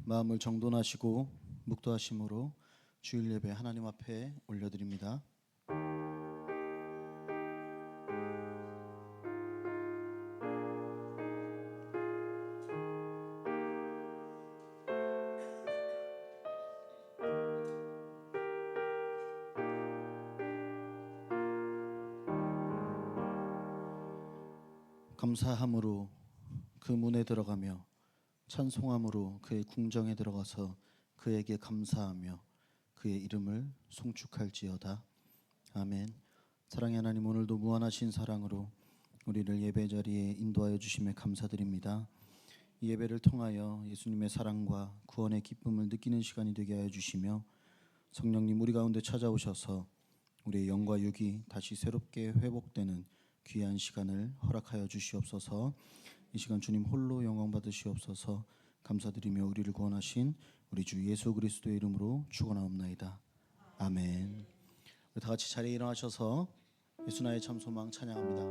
마음을 정돈하시고 묵도하심으로 주일 예배 하나님 앞에 올려드립니다. 감사함으로 그 문에 들어가며 찬송함으로 그의 궁정에 들어가서 그에게 감사하며 그의 이름을 송축할지어다. 아멘. 사랑의 하나님, 오늘도 무한하신 사랑으로 우리를 예배 자리에 인도하여 주심에 감사드립니다. 이 예배를 통하여 예수님의 사랑과 구원의 기쁨을 느끼는 시간이 되게 하여 주시며 성령님 우리 가운데 찾아오셔서 우리의 영과 육이 다시 새롭게 회복되는 귀한 시간을 허락하여 주시옵소서. 이 시간 주님 홀로 영광 받으시옵소서. 감사드리며 우리를 구원하신 우리 주 예수 그리스도의 이름으로 축원하옵나이다. 아멘. 우리 다 같이 자리에 일어나셔서 예수 나의 참 소망 찬양합니다.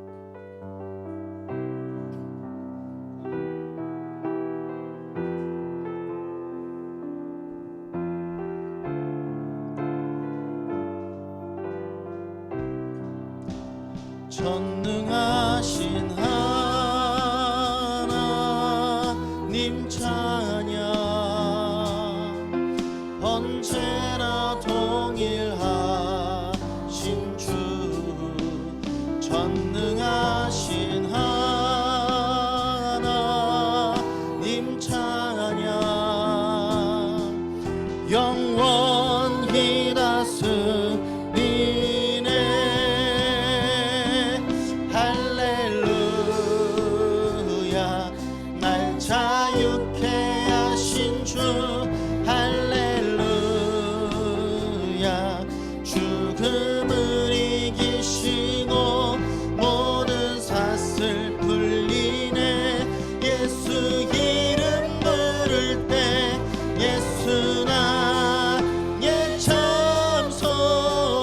전능하신 하나님 찬양, 언제나 동일하신 주, 전능하신 하나님 찬양, 영원히 다스리네. 자유케 하신 주, 할렐루야. 죽음을 이기시고 모든 삿을 풀리네. 예수 이름 부를 때 예수 나의 참 소망,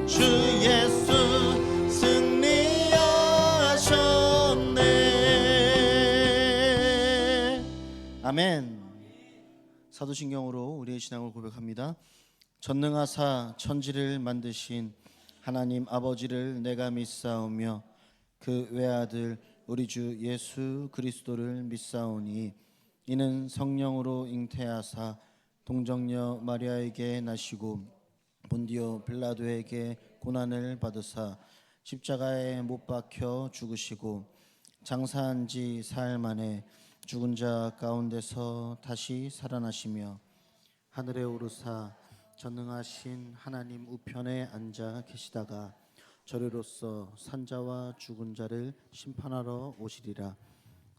주 예수 아멘. 사도신경으로 우리의 신앙을 고백합니다. 전능하사 천지를 만드신 하나님 아버지를 내가 믿사오며 그 외아들 우리 주 예수 그리스도를 믿사오니 이는 성령으로 잉태하사 동정녀 마리아에게 나시고 본디오 빌라도에게 고난을 받으사 십자가에 못 박혀 죽으시고 장사한 지 사흘 만에 죽은 자 가운데서 다시 살아나시며 하늘에 오르사 전능하신 하나님 우편에 앉아 계시다가 저리로서 산자와 죽은 자를 심판하러 오시리라.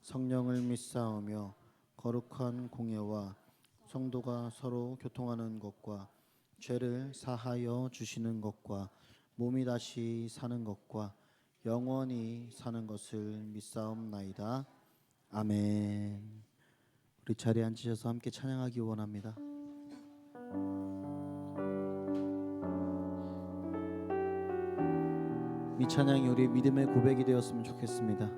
성령을 믿사오며 거룩한 공예와 성도가 서로 교통하는 것과 죄를 사하여 주시는 것과 몸이 다시 사는 것과 영원히 사는 것을 믿사옵나이다. 아멘. 우리 자리에 앉으셔서 함께 찬양하기 원합니다. 이 찬양이 우리의 믿음의 고백이 되었으면 좋겠습니다.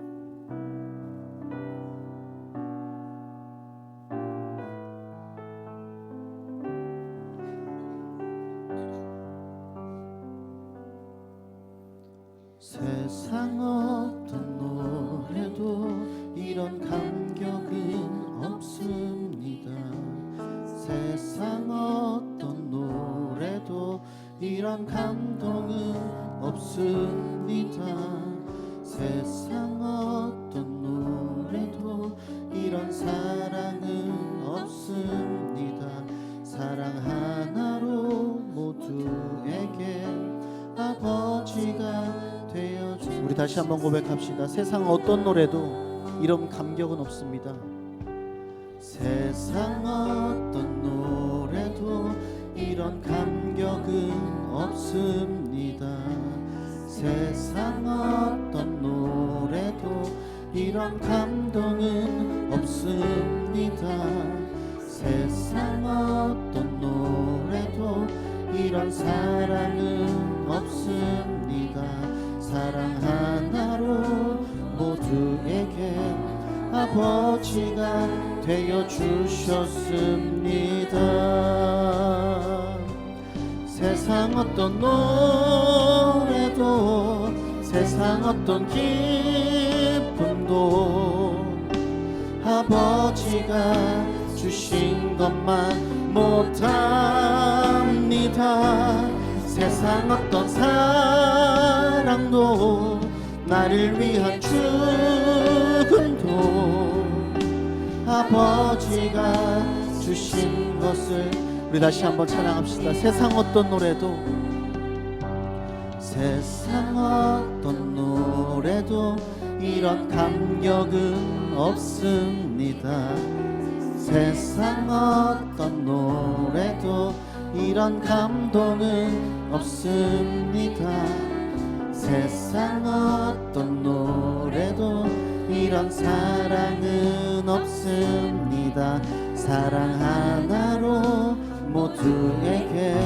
세상 어떤 노래도 이런 감격은 없습니다. 세상 어떤 노래도 이런 감동은 없습니다. 세상 어떤 노래도 이런 사랑은 없습니다. 사랑 하나로 모두에게 아버지가 되어주. 우리 다시 한번 고백합시다. 세상 어떤 노래도 이런 감격은 없습니다. 세상 어떤 노래도 이런 감격은 없습니다. 세상 어떤 노래도 이런 감동은 없습니다. 세상 어떤 노래도 이런 사랑은 없습니다. 사랑 하나로 모두에게 아버지가 되어 주셨습니다. 세상 어떤 노래도 세상 어떤 기쁨도 아버지가 주신 것만 못합니다. 세상 어떤 사랑도 나를 위한 죽음도 아버지가 주신 것을 우리 다시 한번 찬양합시다. 세상 어떤 노래도 세상 어떤 노래도 이런 감격은 없습니다. 세상 어떤 노래도 이런 감동은 없습니다. 세상 어떤 노래도 이런 사랑은 없습니다. 사랑 하나로 모두에게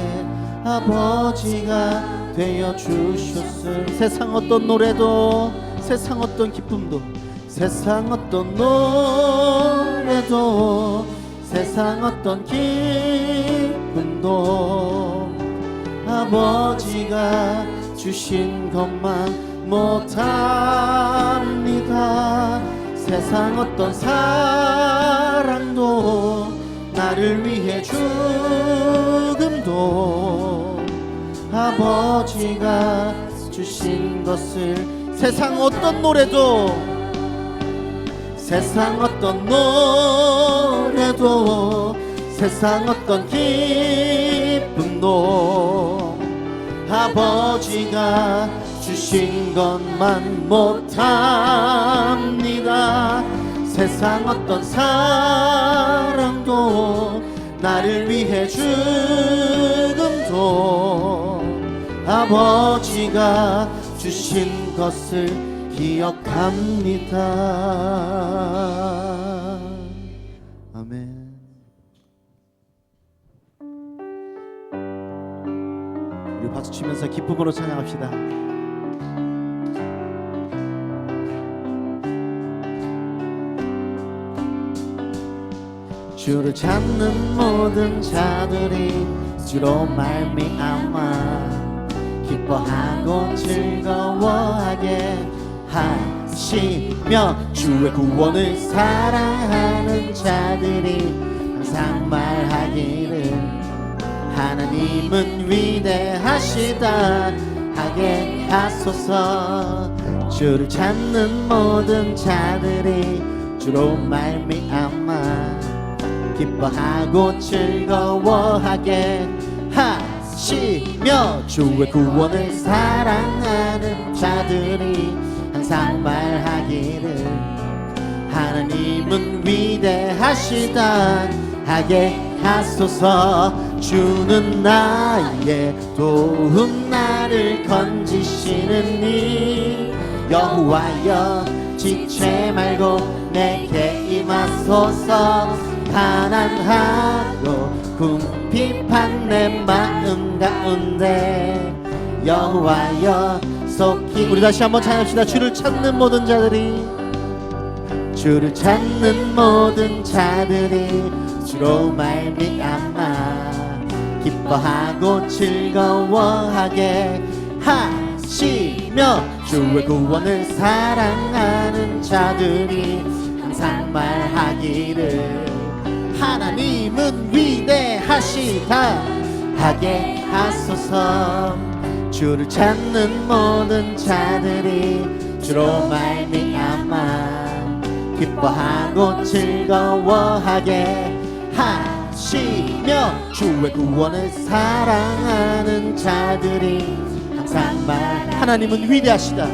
아버지가 되어 주셨을 세상 어떤 노래도 세상 어떤 기쁨도 세상 어떤 노래도 세상 어떤 기쁨도 아버지가 주신 것만 못합니다. 세상 어떤 사랑도 나를 위해 죽음도 아버지가 주신 것을 세상 어떤 노래도 세상 어떤 노래도 세상 어떤 기쁨도 아버지가 주신 것만 못합니다. 세상 어떤 사랑도 나를 위해 죽음도 아버지가 주신 것을 기억합니다. 아멘. 우리 박수 치면서 기쁨으로 찬양합시다. 주를 찾는 모든 자들이 주로 말미암아 기뻐하고 즐거워하게 하시며 주의 구원을 사랑하는 자들이 항상 말하기를 하나님은 위대하시다 하게 하소서. 주를 찾는 모든 자들이 주로 말미암아 기뻐하고 즐거워하게 하시며 주의 구원을 사랑하는 자들이 항상 말하기를 하나님은 위대하시다 하게 하소서. 주는 나의 도움 나를 건지시는 이 여호와여 지체 말고 내게 임하소서. 가난하고 궁핍한 내 마음 가운데 여호와여 속히 우리 다시 한번 찬양합시다. 주를 찾는 모든 자들이 주를 찾는 모든 자들이 주로 말미암아 기뻐하고 즐거워하게 하시며 주의 구원을 사랑하는 자들이 항상 말하기를 하나님은 위대하시다 하게 하소서. 주를 찾는 모든 자들이 주로 말미암아 기뻐하고 즐거워하게 하시며 주의 구원을 사랑하는 자들이 항상 말 하나님은 위대하시다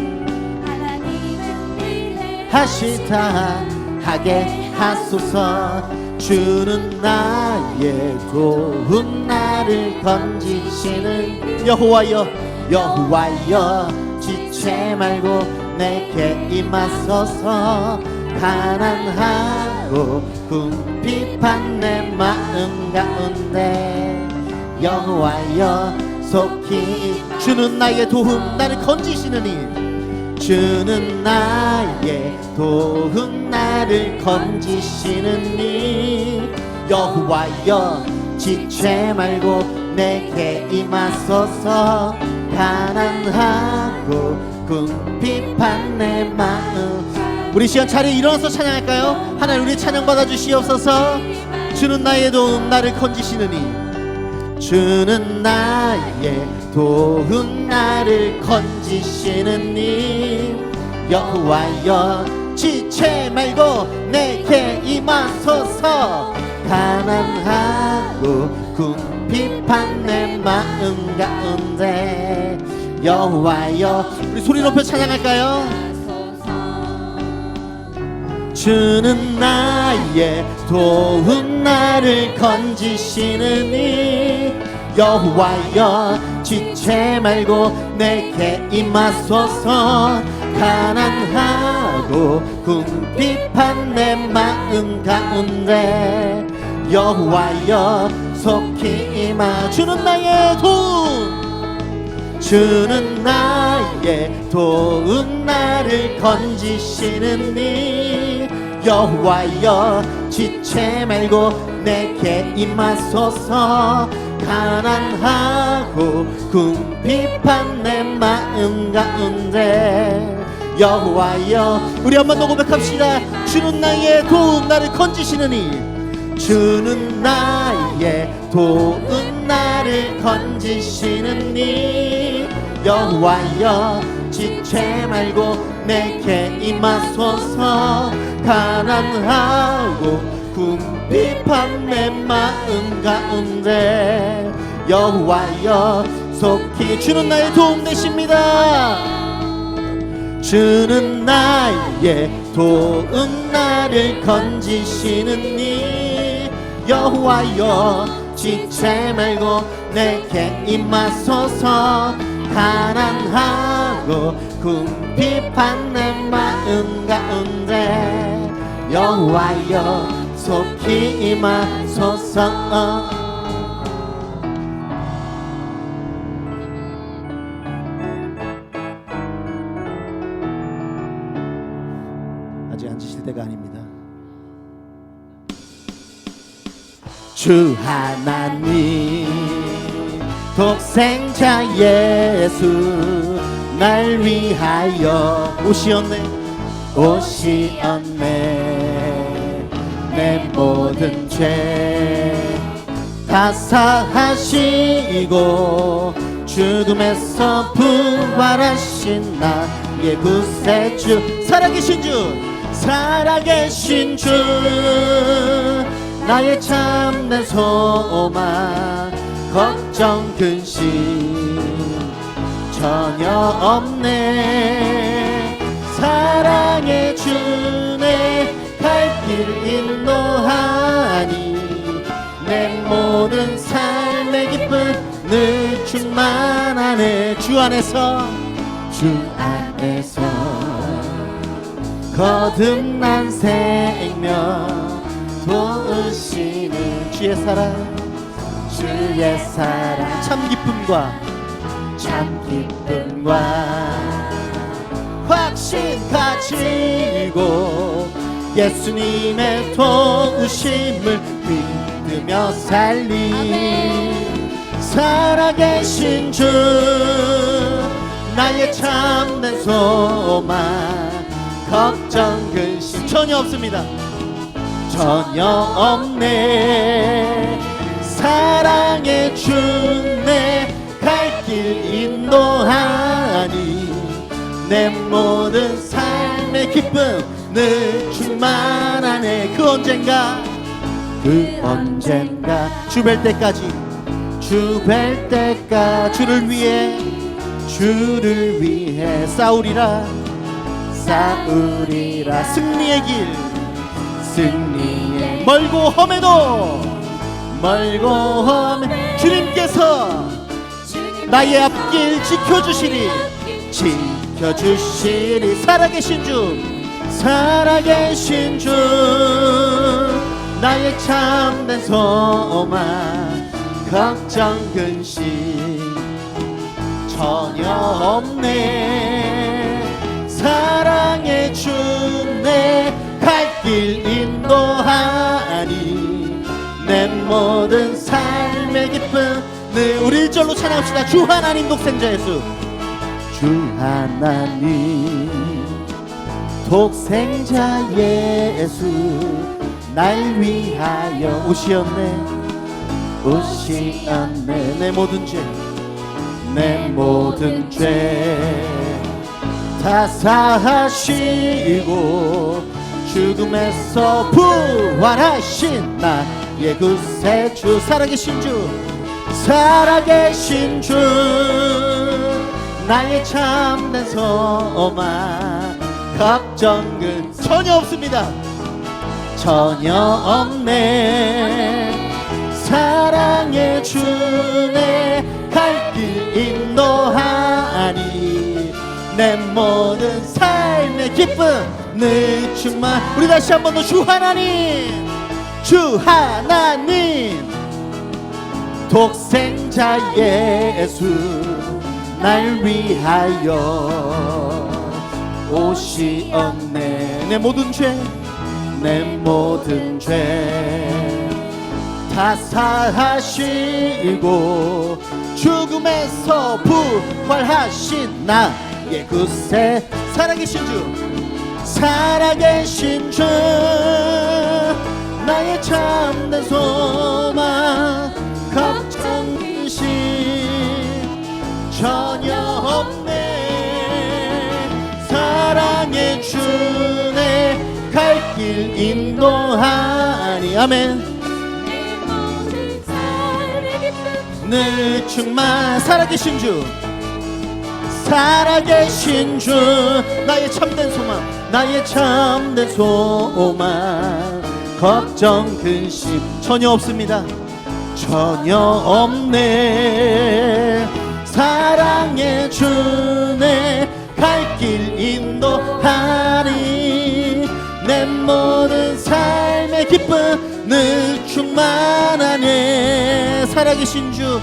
하시다 하게 하소서. 주는 나의 도움 나를 건지시는 여호와여 여호와여 지체 말고 내게 임하소서. 가난하고 궁핍한 내 마음 가운데 여호와여 속히 주는 나의 도움 나를 건지시느니 주는 나의 도움 나를 건지시는 이 여호와여 지체 말고 내게 임하소서 가난하고 궁핍한 내 마음. 우리 시간 자리에 일어나서 찬양할까요? 하나님 우리 찬양 받아주시옵소서. 주는 나의 도움 나를 건지시느니 주는 나의 도움 나를 건지시느니 여호와여 지체 말고 내게 임하소서 가난하고 궁핍한 내 마음 가운데 여호와여. 우리 소리 높여 찬양할까요? 주는 나의 도움 나를 건지시느니 여호와여 지체 말고 내게 임하소서 가난하고 궁핍한 내 마음 가운데 여호와여 속히 임하. 주는 나의 도움 주는 나의 도움 나를 건지시느니 여호와여 지체 말고 내게 임하소서 가난하고 궁핍한 내 마음 가운데 여호와여. 우리 한번 더 고백합시다. 주는 나의 도움 나를 건지시느니 주는 나의 도움 나를 건지시느니 여호와여 지체 말고 내게 임하소서 가난하고 궁핍한 내 마음 가운데 여호와여 속히. 주는 나의 도움 되십니다. 주는 나의 도움 나를 건지시느니 여호와여 지체 말고 내게 임하소서 가난하고 궁핍한 내 마음 가운데 여호와여 속히 임하소서. 아직 앉으실 때가 아닙니다. 주 하나님 독생자 예수 날 위하여 오시었네 내 모든 죄 다 사하시고 죽음에서 부활하신 나의 구세주 살아계신 주 나의 참된 소망 걱정 근심 전혀 없네. 사랑의 주네 갈 길 인도하니 내 모든 삶의 기쁨 늘 충만하네. 주 안에서 거듭난 생명 도우시는 주의 사랑 참 기쁨과 확신 가지고 예수님의 도우심을 믿으며 살리. 살아계신 주 나의 참된 소망 걱정 근심 전혀 없습니다. 전혀 없네. 사랑의 주네 갈 길 인도하니 내 모든 삶의 기쁨 늘 충만하네. 그 언젠가 주 뵐 때까지 주를 위해 싸우리라 승리의 길 멀고 험해도 주님께서 나의 앞길 지켜주시리. 살아계신 주 나의 참된 소망 걱정 근심 전혀 없네. 사랑의 주 내 갈 길 인도하니 내 모든 삶의 기쁨 늘 우리 1절로 찬양합시다. 주 하나님 독생자 예수 주 하나님 독생자 예수 날 위하여 오시었네 오시었네 내 모든 죄 다 사하시고 죽음에서 부활하신 나의 구세주 살아계신 주 나의 참된 소망 걱정은 전혀 없습니다. 전혀 없네 사랑의 주내 갈 길 인도하니 내 모든 삶의 기쁨 늘 충만 우리 다시 한 번 더 주 하나님 독생자 예수 날 위하여 오시었네 내 모든 죄 다 사하시고 죽음에서 부활하신 나의 구세 살아계신 주 나의 참된 소망 걱정이신 전혀 없네 사랑의 주내 갈 길 인도하니 아멘 늘 충만 살아계신 주 나의 참된 소망 걱정 근심 전혀 없습니다 전혀 없네 사랑의 주내 갈 길 인도하니 내 모든 삶의 기쁨 늘 충만하네 살아계신 주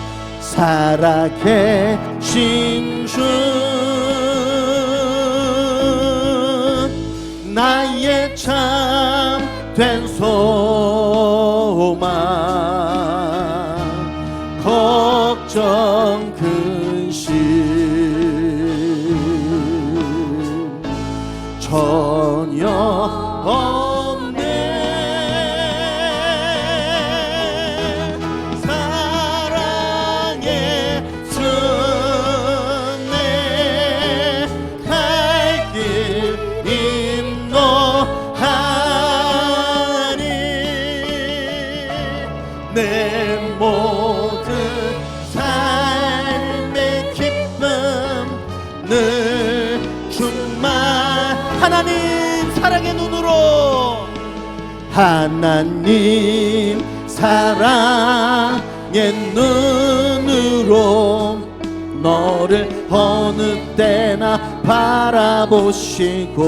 나의 참된 소망 걱정 근심 전혀 없네 사랑의 주내 갈 길 인도하니 내 모든 삶의 기쁨 늘 충만 하나님 사랑의 눈으로 너를 어느 때나 바라보시고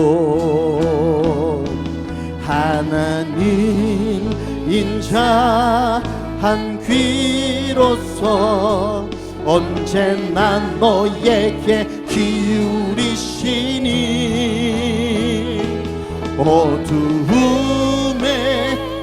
하나님 인자한 귀로서 언제나 너에게 기울이시니 어두움에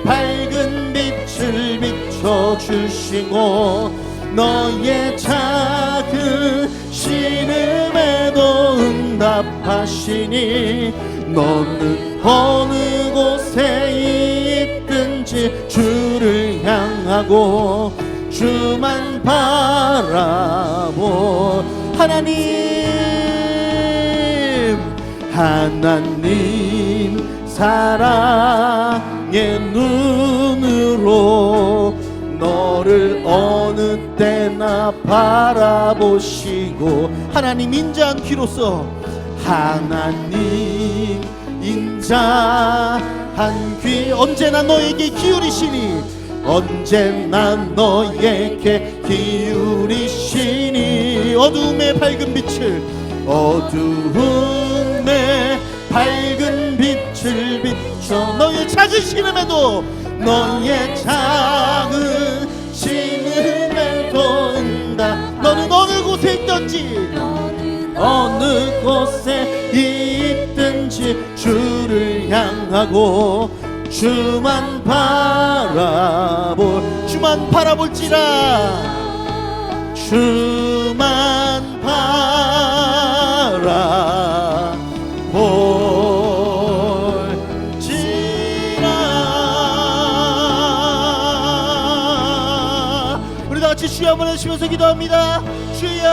밝은 빛을 비춰주시고 너의 작은 신음에도 응답하시니 너는 어느 곳에 있든지 주를 향하고 주만 바라보 하나님 사랑의 눈으로 너를 어느 때나 바라보시고 하나님 인자한 귀로서 하나님 인자한 귀 언제나 너에게 기울이시니 언제나 너에게 기울이시니 어두움의 밝은 빛을 비춰 너의 작은 신음에도 응답 너는 어느 곳에 있든지 주를 향하고 주만 바라볼지라 주만 바라볼지라. 우리 다같이 주여 한번 해주시면서 기도합니다. 주여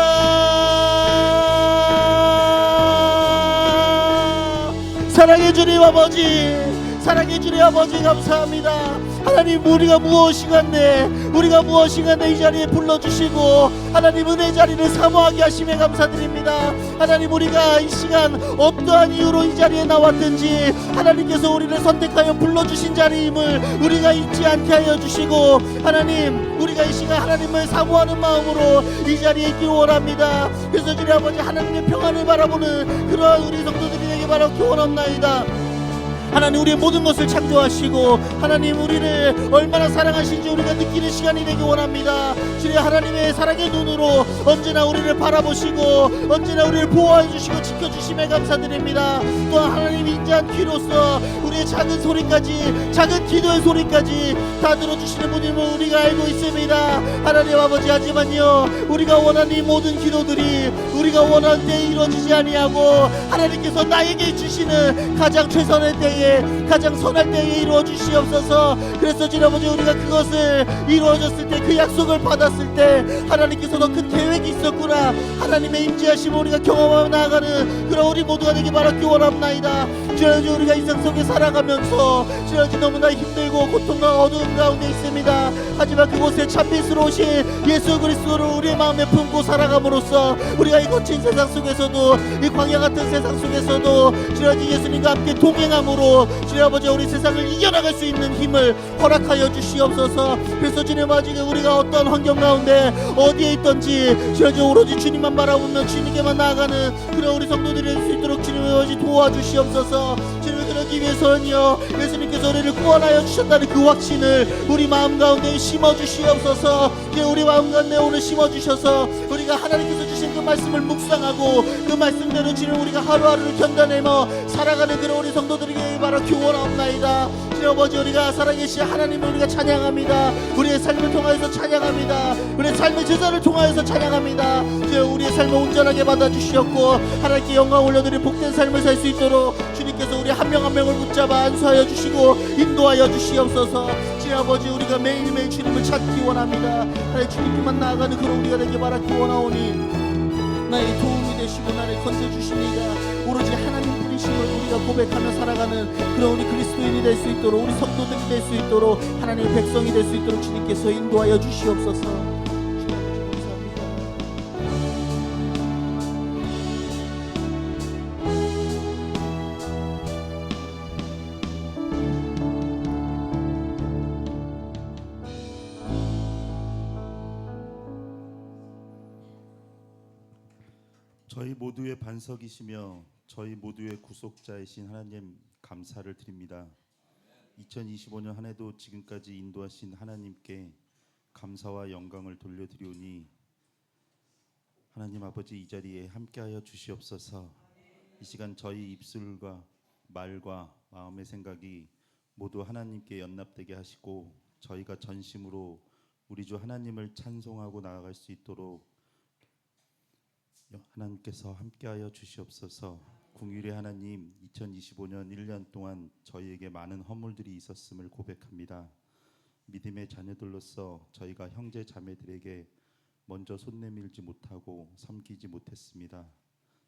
사랑해 주님 아버지, 사랑해 주님 아버지 감사합니다. 하나님 우리가 무엇인간데 이 자리에 불러주시고 하나님 은혜 자리를 사모하게 하심에 감사드립니다. 하나님 우리가 이 시간 어떠한 이유로 이 자리에 나왔든지 하나님께서 우리를 선택하여 불러주신 자리임을 우리가 잊지 않게 하여 주시고 하나님 우리가 이 시간 하나님을 사모하는 마음으로 이 자리에 있기 원합니다. 그래서 주님 아버지 하나님의 평안을 바라보는 그러한 우리 성도들이 되게 바라기 원합나이다. 하나님 우리의 모든 것을 창조하시고 하나님 우리를 얼마나 사랑하신지 우리가 느끼는 시간이 되기 원합니다. 주님 하나님의 사랑의 눈으로 언제나 우리를 바라보시고 언제나 우리를 보호해 주시고 지켜주심에 감사드립니다. 또한 하나님 인자한 귀로서 우리의 작은 소리까지 작은 기도의 소리까지 다 들어주시는 분임을 우리가 알고 있습니다. 하나님 아버지 하지만요 우리가 원하는 이 모든 기도들이 우리가 원하는 때에 이루어지지 아니하고 하나님께서 나에게 주시는 가장 최선의 때에 가장 선할 때에 이루어 주시옵소서. 그래서 주님 아버지 우리가 그것을 이루어졌을 때 그 약속을 받았을 때 하나님께서 더 큰 계획이 있었구나 하나님의 임재하심을 우리가 경험하며 나아가는 그런 우리 모두가 되기 바라기 원합나이다. 주님 우리가 인생 속에 살아가면서 주님 너무나 힘들고 고통과 어두운 가운데 있습니다. 하지만 그곳에 참빛으로오신 예수 그리스도를 우리의 마음에 품고 살아감으로써 우리가 이 거친 세상 속에서도 이 광야 같은 세상 속에서도 주님 예수님과 함께 동행함으로 주님 아버지 우리 세상을 이겨나갈 수 있는 힘을 허락하여 주시옵소서. 그래서 주님 아버지 우리가 어떤 환경 가운데 어디에 있던지 주님 오로지 주님만 바라보며 주님께만 나아가는 그런 우리 성도들이 될 수 있도록 주님 아버지 도와주시옵소서. 주님 그러기 위해서는요 예수님께서 우리를 구원하여 주셨다는 그 확신을 우리 마음 가운데 심어주시옵소서. 우리 마음 가운데 오늘 심어주셔서 우리가 하나님께서 주신 그 말씀을 묵상하고 그 말씀대로 주님 우리가 하루하루를 견뎌내며 살아가는 그런 우리 성도들에게 바로 기원하옵나이다. 주님 아버지 우리가 살아계신 하나님을 우리가 찬양합니다. 우리의 삶을 통하여서 찬양합니다. 우리의 삶의 제사를 통하여서 찬양합니다. 주님 우리의 삶을 온전하게 받아주시었고 하나님께 영광 올려드린 복된 삶을 살 수 있도록 주님께서 우리 한 명 한 명을 붙잡아 안수하여 주시고 인도하여 주시옵소서. 주님 아버지 우리가 매일매일 주님을 찾기 원합니다. 하나님 주님께만 나아가는 그런 우리가 되게 바라기 원하오니 나의 도움이 되시고 나를 건져주시니가 오로지 하나님 분이심을 우리가 고백하며 살아가는 그런 우리 그리스도인이 될 수 있도록 우리 성도들이 될 수 있도록 하나님의 백성이 될 수 있도록 주님께서 인도하여 주시옵소서. 저희 모두의 반석이시며 저희 모두의 구속자이신 하나님 감사를 드립니다. 2025년 한 해도 지금까지 인도하신 하나님께 감사와 영광을 돌려드리오니 하나님 아버지 이 자리에 함께하여 주시옵소서. 이 시간 저희 입술과 말과 마음의 생각이 모두 하나님께 연납되게 하시고 저희가 전심으로 우리 주 하나님을 찬송하고 나아갈 수 있도록 하나님께서 함께하여 주시옵소서. 궁휼의 하나님 2025년 1년 동안 저희에게 많은 허물들이 있었음을 고백합니다. 믿음의 자녀들로서 저희가 형제 자매들에게 먼저 손 내밀지 못하고 섬기지 못했습니다.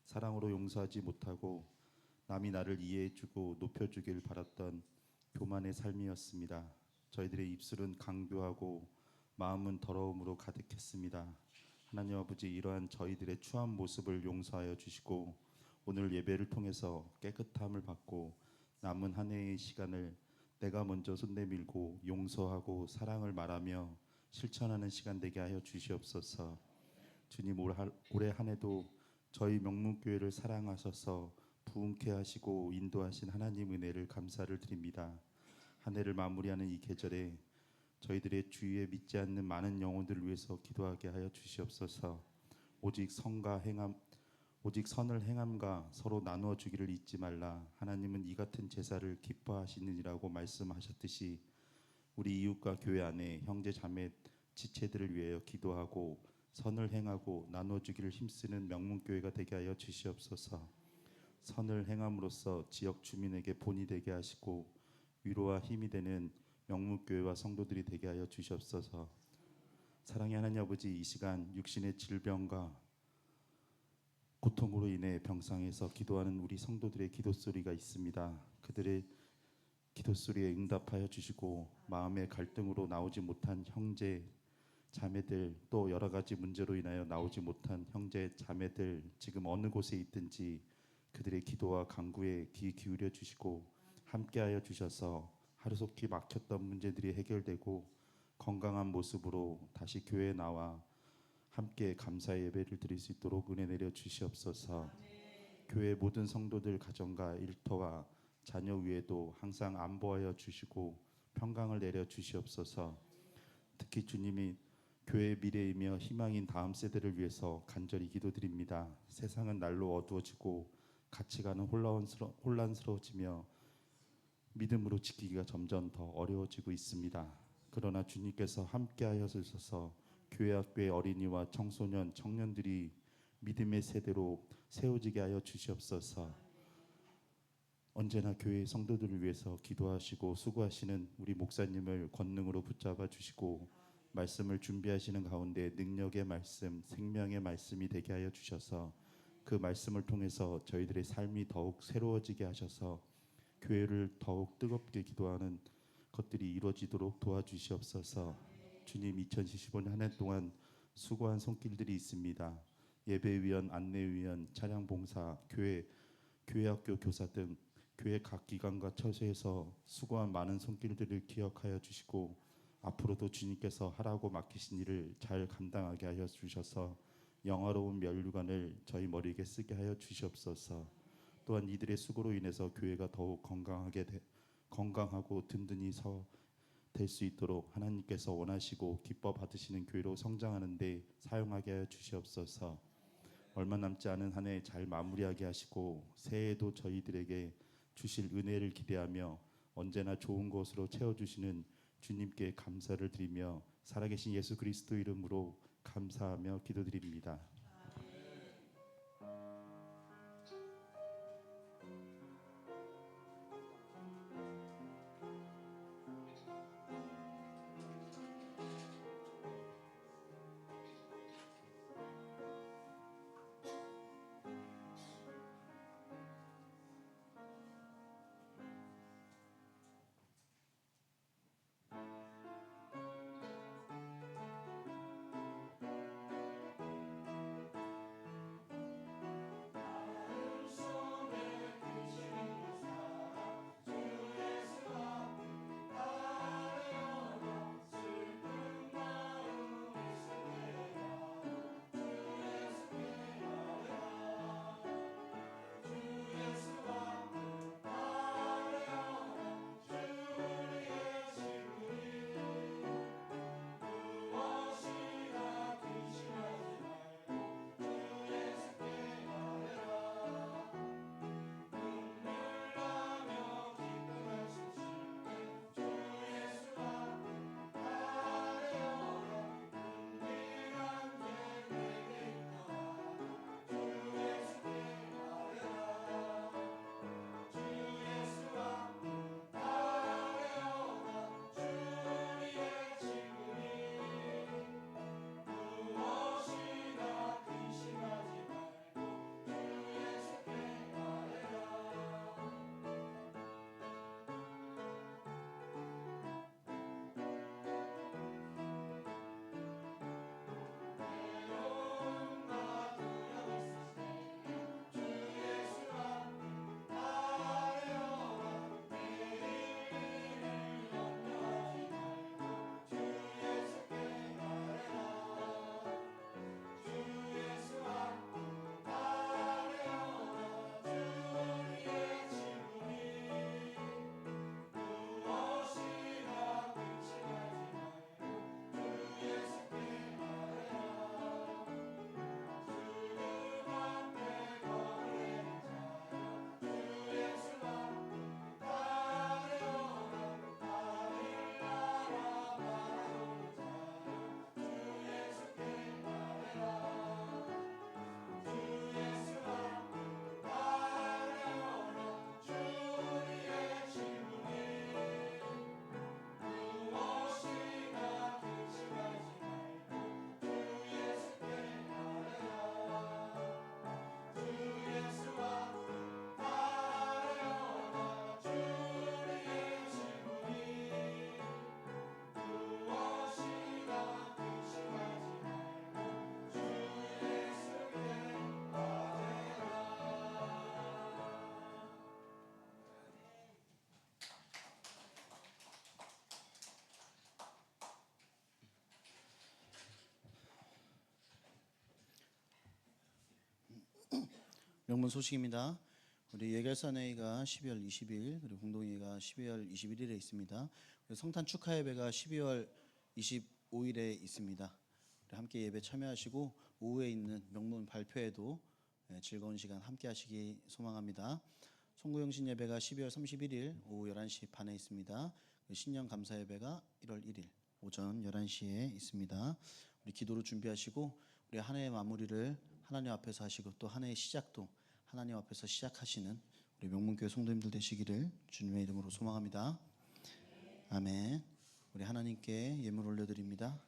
사랑으로 용서하지 못하고 남이 나를 이해해주고 높여주길 바랐던 교만의 삶이었습니다. 저희들의 입술은 강교하고 마음은 더러움으로 가득했습니다. 하나님 아버지 이러한 저희들의 추한 모습을 용서하여 주시고 오늘 예배를 통해서 깨끗함을 받고 남은 한 해의 시간을 내가 먼저 손 내밀고 용서하고 사랑을 말하며 실천하는 시간 되게 하여 주시옵소서. 주님 올해 한 해도 저희 명문교회를 사랑하셔서 부흥케 하시고 인도하신 하나님 은혜를 감사를 드립니다. 한 해를 마무리하는 이 계절에 저희들의 주위에 믿지 않는 많은 영혼들을 위해서 기도하게 하여 주시옵소서. 오직 오직 선을 행함과 서로 나누어 주기를 잊지 말라. 하나님은 이 같은 제사를 기뻐하시느니라고 말씀하셨듯이 우리 이웃과 교회 안에 형제 자매 지체들을 위하여 기도하고 선을 행하고 나누어 주기를 힘쓰는 명문교회가 되게 하여 주시옵소서. 선을 행함으로써 지역 주민에게 본이 되게 하시고 위로와 힘이 되는 명문교회와 성도들이 되게 하여 주시옵소서. 사랑의 하나님 아버지, 이 시간 육신의 질병과 고통으로 인해 병상에서 기도하는 우리 성도들의 기도소리가 있습니다. 그들의 기도소리에 응답하여 주시고 마음의 갈등으로 나오지 못한 형제 자매들, 또 여러 가지 문제로 인하여 나오지 못한 형제 자매들, 지금 어느 곳에 있든지 그들의 기도와 간구에 귀 기울여 주시고 함께하여 주셔서 하루속히 막혔던 문제들이 해결되고 건강한 모습으로 다시 교회에 나와 함께 감사의 예배를 드릴 수 있도록 은혜 내려 주시옵소서. 교회 모든 성도들 가정과 일터와 자녀 위에도 항상 안보하여 주시고 평강을 내려 주시옵소서. 특히 주님이 교회의 미래이며 희망인 다음 세대를 위해서 간절히 기도드립니다. 세상은 날로 어두워지고 가치관은 혼란스러워지며 믿음으로 지키기가 점점 더 어려워지고 있습니다. 그러나 주님께서 함께하여 주셔서 교회 학교의 어린이와 청소년, 청년들이 믿음의 세대로 세워지게 하여 주시옵소서. 언제나 교회 성도들을 위해서 기도하시고 수고하시는 우리 목사님을 권능으로 붙잡아 주시고 말씀을 준비하시는 가운데 능력의 말씀, 생명의 말씀이 되게 하여 주셔서 그 말씀을 통해서 저희들의 삶이 더욱 새로워지게 하셔서 교회를 더욱 뜨겁게 기도하는 것들이 이루어지도록 도와주시옵소서. 주님, 2015년 한 해 동안 수고한 손길들이 있습니다. 예배위원, 안내위원, 차량봉사, 교회학교 교사 등 교회 각 기관과 처소에서 수고한 많은 손길들을 기억하여 주시고 앞으로도 주님께서 하라고 맡기신 일을 잘 감당하게 하여 주셔서 영화로운 면류관을 저희 머리에 쓰게 하여 주시옵소서. 또한 이들의 수고로 인해서 교회가 더욱 건강하고 든든히 될 수 있도록 하나님께서 원하시고 기뻐 받으시는 교회로 성장하는 데 사용하게 하여 주시옵소서. 얼마 남지 않은 한 해 잘 마무리하게 하시고 새해에도 저희들에게 주실 은혜를 기대하며 언제나 좋은 것으로 채워주시는 주님께 감사를 드리며 살아계신 예수 그리스도 이름으로 감사하며 기도드립니다. 명문 소식입니다. 우리 예결산회의가 12월 20일 그리고 공동회의가 12월 21일에 있습니다. 성탄 축하 예배가 12월 25일에 있습니다. 함께 예배 참여하시고 오후에 있는 명문 발표회도 즐거운 시간 함께 하시기 소망합니다. 송구영신 예배가 12월 31일 오후 11시 반에 있습니다. 신년 감사 예배가 1월 1일 오전 11시에 있습니다. 우리 기도로 준비하시고 우리 한 해의 마무리를 하나님 앞에서 하시고 또 한 해의 시작도 하나님 앞에서 시작하시는 우리 명문교회 성도님들 되시기를 주님의 이름으로 소망합니다. 아멘. 우리 하나님께 예물 올려드립니다.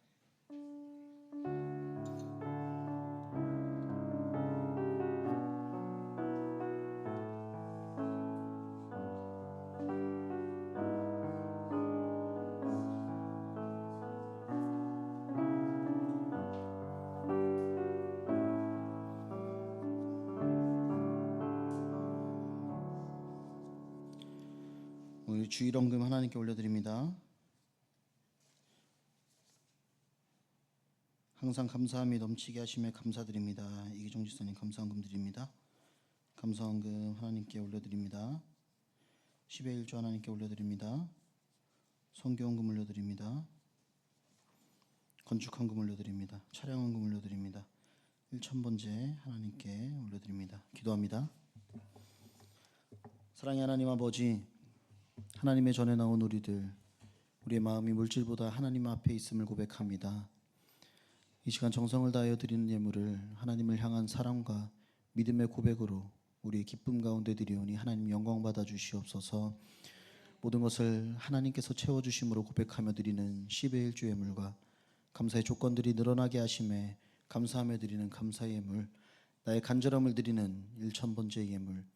우리 주일헌금 하나님께 올려드립니다. 항상 감사함이 넘치게 하심에 감사드립니다. 이기종 지사님 감사헌금 드립니다. 감사헌금 하나님께 올려드립니다. 10의 1조 하나님께 올려드립니다. 선교헌금 올려드립니다. 건축헌금 올려드립니다. 차량헌금 올려드립니다. 1,000번째 하나님께 올려드립니다. 기도합니다. 사랑의 하나님 아버지, 하나님의 전에 나온 우리의 마음이 물질보다 하나님 앞에 있음을 고백합니다. 이 시간 정성을 다하여 드리는 예물을 하나님을 향한 사랑과 믿음의 고백으로 우리의 기쁨 가운데 드리오니 하나님 영광 받아 주시옵소서. 모든 것을 하나님께서 채워주심으로 고백하며 드리는 10의 1주 예물과 감사의 조건들이 늘어나게 하심에 감사하며 드리는 감사의 예물, 나의 간절함을 드리는 1,000번째 예물,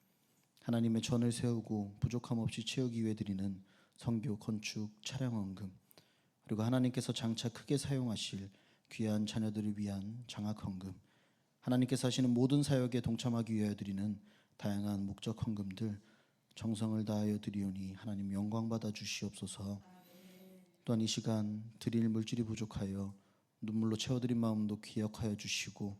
하나님의 전을 세우고 부족함 없이 채우기 위해 드리는 선교, 건축, 차량 헌금, 그리고 하나님께서 장차 크게 사용하실 귀한 자녀들을 위한 장학 헌금, 하나님께서 하시는 모든 사역에 동참하기 위하여 드리는 다양한 목적 헌금들 정성을 다하여 드리오니 하나님 영광 받아 주시옵소서. 또한 이 시간 드릴 물질이 부족하여 눈물로 채워드린 마음도 기억하여 주시고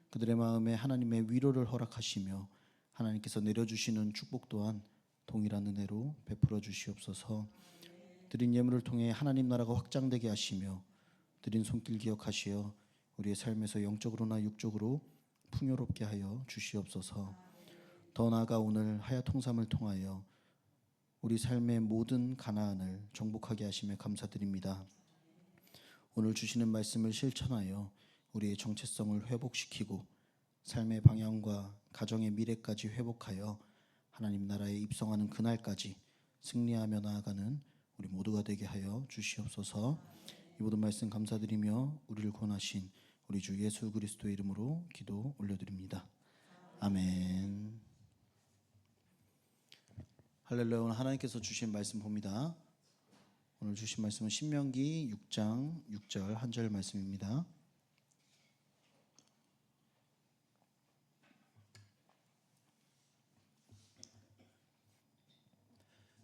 그들의 마음에 하나님의 위로를 허락하시며 하나님께서 내려주시는 축복 또한 동일한 은혜로 베풀어 주시옵소서. 드린 예물을 통해 하나님 나라가 확장되게 하시며 드린 손길 기억하시어 우리의 삶에서 영적으로나 육적으로 풍요롭게 하여 주시옵소서. 더 나아가 오늘 하얏 홍삼을 통하여 우리 삶의 모든 가나안을 정복하게 하심에 감사드립니다. 오늘 주시는 말씀을 실천하여 우리의 정체성을 회복시키고 삶의 방향과 가정의 미래까지 회복하여 하나님 나라에 입성하는 그날까지 승리하며 나아가는 우리 모두가 되게 하여 주시옵소서. 이 모든 말씀 감사드리며 우리를 구원하신 우리 주 예수 그리스도의 이름으로 기도 올려드립니다. 아멘. 할렐루야. 오늘 하나님께서 주신 말씀 봅니다. 오늘 주신 말씀은 신명기 6장 6절 한 절 말씀입니다.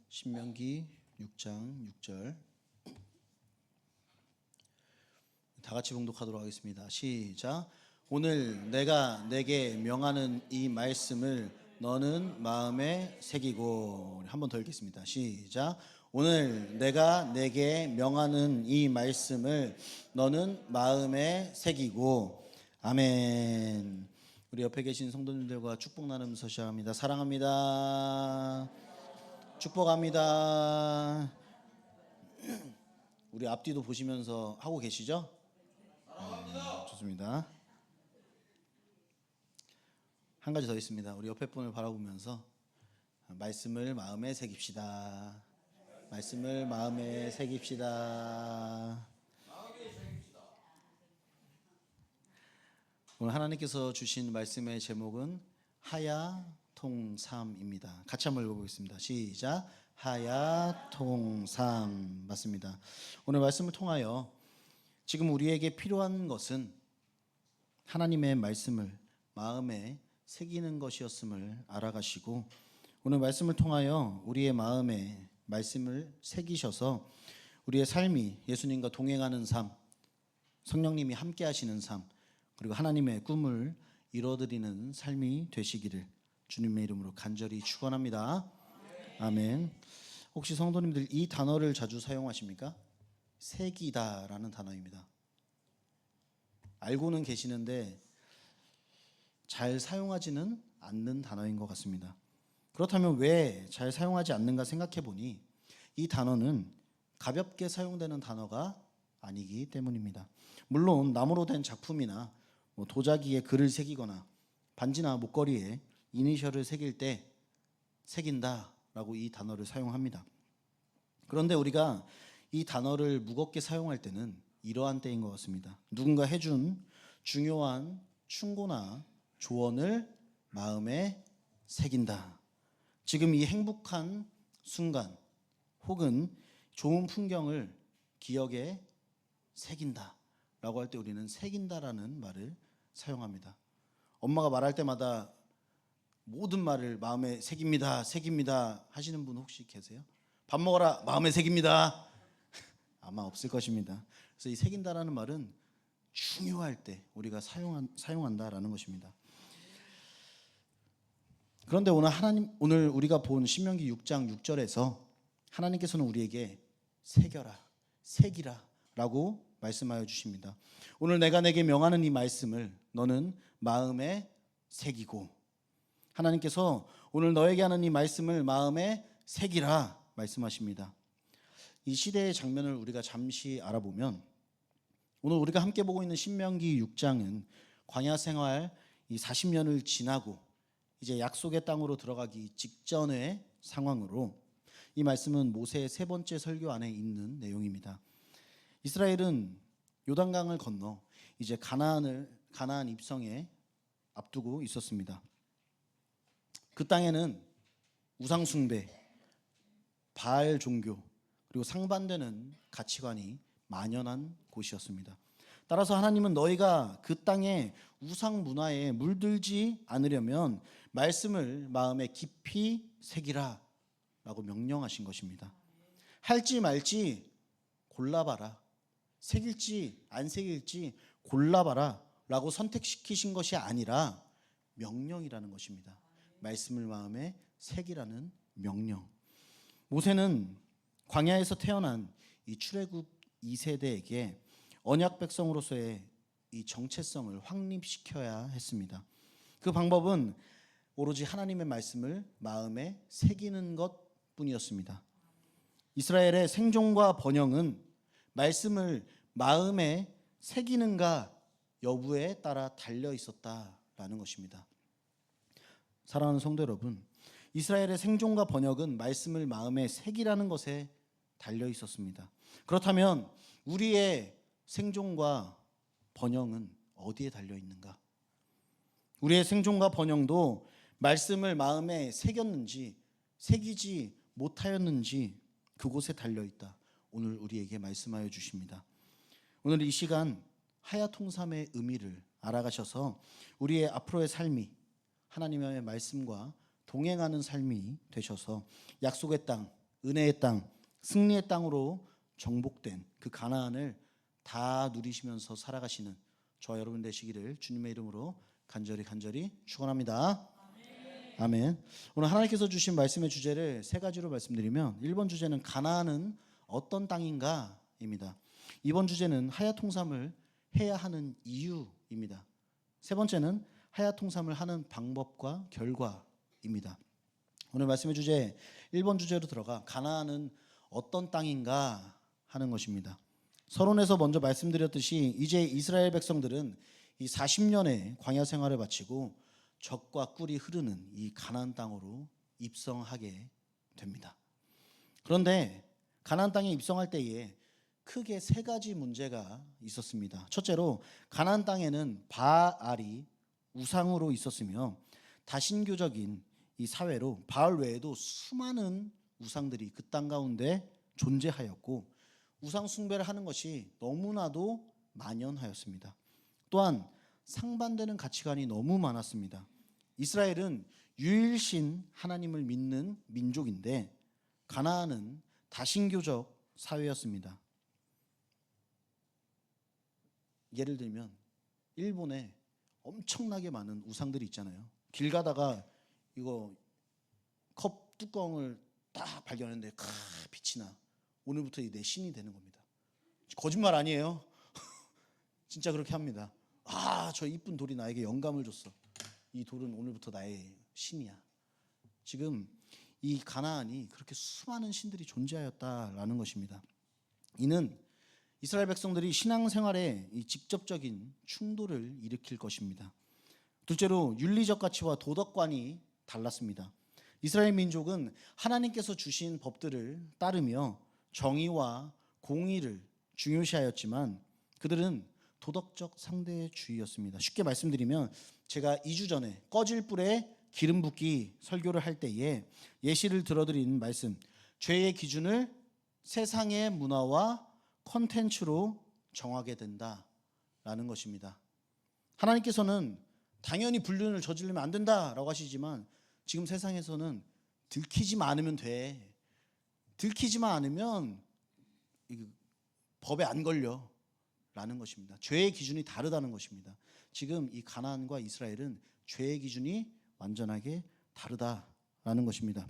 신명기 6장 6절 다 같이 봉독하도록 하겠습니다. 시작. 오늘 내가 내게 명하는 이 말씀을 너는 마음에 새기고. 한 번 더 읽겠습니다. 시작. 오늘 내가 내게 명하는 이 말씀을 너는 마음에 새기고. 아멘. 우리 옆에 계신 성도님들과 축복 나누면서 시작합니다. 사랑합니다. 축복합니다. 우리 앞뒤도 보시면서 하고 계시죠? 좋습니다. 한 가지 더 있습니다. 우리 옆에 분을 바라보면서 말씀을 마음에 새깁시다. 말씀을 마음에 새깁시다. 오늘 하나님께서 주신 말씀의 제목은 하야통삼입니다. 같이 한번 읽어보겠습니다. 시작. 하야통삼. 맞습니다. 오늘 말씀을 통하여 지금 우리에게 필요한 것은 하나님의 말씀을 마음에 새기는 것이었음을 알아가시고 오늘 말씀을 통하여 우리의 마음에 말씀을 새기셔서 우리의 삶이 예수님과 동행하는 삶, 성령님이 함께 하시는 삶, 그리고 하나님의 꿈을 이뤄드리는 삶이 되시기를 주님의 이름으로 간절히 축원합니다. 아멘. 혹시 성도님들 이 단어를 자주 사용하십니까? 색이다라는 단어입니다. 알고는 계시는데 잘 사용하지는 않는 단어인 것 같습니다. 그렇다면 왜 잘 사용하지 않는가 생각해 보니 이 단어는 가볍게 사용되는 단어가 아니기 때문입니다. 물론 나무로 된 작품이나 도자기에 글을 새기거나 반지나 목걸이에 이니셜을 새길 때 새긴다라고 이 단어를 사용합니다. 그런데 우리가 이 단어를 무겁게 사용할 때는 이러한 때인 것 같습니다. 누군가 해준 중요한 충고나 조언을 마음에 새긴다. 지금 이 행복한 순간 혹은 좋은 풍경을 기억에 새긴다 라고 할 때 우리는 새긴다라는 말을 사용합니다. 엄마가 말할 때마다 모든 말을 마음에 새깁니다, 새깁니다 하시는 분 혹시 계세요? 밥 먹어라, 마음에 새깁니다. 아마 없을 것입니다. 그래서 이 새긴다라는 말은 중요할 때 우리가 사용한다라는 것입니다. 그런데 오늘 우리가 본 신명기 6장 6절에서 하나님께서는 우리에게 새겨라, 새기라라고 말씀하여 주십니다. 오늘 내가 내게 명하는 이 말씀을 너는 마음에 새기고, 하나님께서 오늘 너에게 하는 이 말씀을 마음에 새기라 말씀하십니다. 이 시대의 장면을 우리가 잠시 알아보면 오늘 우리가 함께 보고 있는 신명기 6장은 광야 생활 이 40년을 지나고 이제 약속의 땅으로 들어가기 직전의 상황으로, 이 말씀은 모세의 세 번째 설교 안에 있는 내용입니다. 이스라엘은 요단강을 건너 이제 가나안 입성에 앞두고 있었습니다. 그 땅에는 우상 숭배, 바알 종교, 그리고 상반되는 가치관이 만연한 곳이었습니다. 따라서 하나님은 너희가 그 땅의 우상 문화에 물들지 않으려면 말씀을 마음에 깊이 새기라 라고 명령하신 것입니다. 할지 말지 골라봐라, 새길지 안 새길지 골라봐라 라고 선택시키신 것이 아니라 명령이라는 것입니다. 말씀을 마음에 새기라는 명령. 모세는 광야에서 태어난 이 출애굽 2세대에게 언약 백성으로서의 이 정체성을 확립시켜야 했습니다. 그 방법은 오로지 하나님의 말씀을 마음에 새기는 것뿐이었습니다. 이스라엘의 생존과 번영은 말씀을 마음에 새기는가 여부에 따라 달려 있었다라는 것입니다. 사랑하는 성도 여러분, 이스라엘의 생존과 번역은 말씀을 마음에 새기라는 것에 달려 있었습니다. 그렇다면 우리의 생존과 번영은 어디에 달려 있는가? 우리의 생존과 번영도 말씀을 마음에 새겼는지 새기지 못하였는지 그곳에 달려 있다. 오늘 우리에게 말씀하여 주십니다. 오늘 이 시간 하야통삼의 의미를 알아가셔서 우리의 앞으로의 삶이 하나님의 말씀과 동행하는 삶이 되셔서 약속의 땅, 은혜의 땅, 승리의 땅으로 정복된 그 가나안을 다 누리시면서 살아가시는 저와 여러분 되시기를 주님의 이름으로 간절히 축원합니다. 아멘. 오늘 하나님께서 주신 말씀의 주제를 세 가지로 말씀드리면, 1번 주제는 가나안은 어떤 땅인가입니다. 2번 주제는 하야통삼을 해야 하는 이유입니다. 세 번째는 하야통삼을 하는 방법과 결과입니다. 오늘 말씀의 주제 1번 주제로 들어가 가나안은 어떤 땅인가 하는 것입니다. 서론에서 먼저 말씀드렸듯이 이제 이스라엘 백성들은 이 40년의 광야 생활을 마치고 젖과 꿀이 흐르는 이 가나안 땅으로 입성하게 됩니다. 그런데 가나안 땅에 입성할 때에 크게 세 가지 문제가 있었습니다. 첫째로 가나안 땅에는 바알이 우상으로 있었으며 다신교적인 이 사회로 바알 외에도 수많은 우상들이 그 땅 가운데 존재하였고 우상 숭배를 하는 것이 너무나도 만연하였습니다. 또한 상반되는 가치관이 너무 많았습니다. 이스라엘은 유일신 하나님을 믿는 민족인데 가나안은 다신교적 사회였습니다. 예를 들면 일본에 엄청나게 많은 우상들이 있잖아요. 길 가다가 이거 컵 뚜껑을 딱 발견했는데 빛이 나. 오늘부터 내 신이 되는 겁니다. 거짓말 아니에요. 진짜 그렇게 합니다. 저 이쁜 돌이 나에게 영감을 줬어. 이 돌은 오늘부터 나의 신이야. 지금 이 가나안이 그렇게 수많은 신들이 존재하였다라는 것입니다. 이는 이스라엘 백성들이 신앙생활에 이 직접적인 충돌을 일으킬 것입니다. 둘째로 윤리적 가치와 도덕관이 달랐습니다. 이스라엘 민족은 하나님께서 주신 법들을 따르며 정의와 공의를 중요시하였지만 그들은 도덕적 상대주의였습니다. 쉽게 말씀드리면 제가 2주 전에 꺼질 불에 기름 붓기 설교를 할 때에 예시를 들어드린 말씀, 죄의 기준을 세상의 문화와 콘텐츠로 정하게 된다라는 것입니다. 하나님께서는 당연히 불륜을 저지르면 안 된다라고 하시지만 지금 세상에서는 들키지만 않으면 돼. 들키지만 않으면 법에 안 걸려 라는 것입니다. 죄의 기준이 다르다는 것입니다. 지금 이 가나안과 이스라엘은 죄의 기준이 완전하게 다르다라는 것입니다.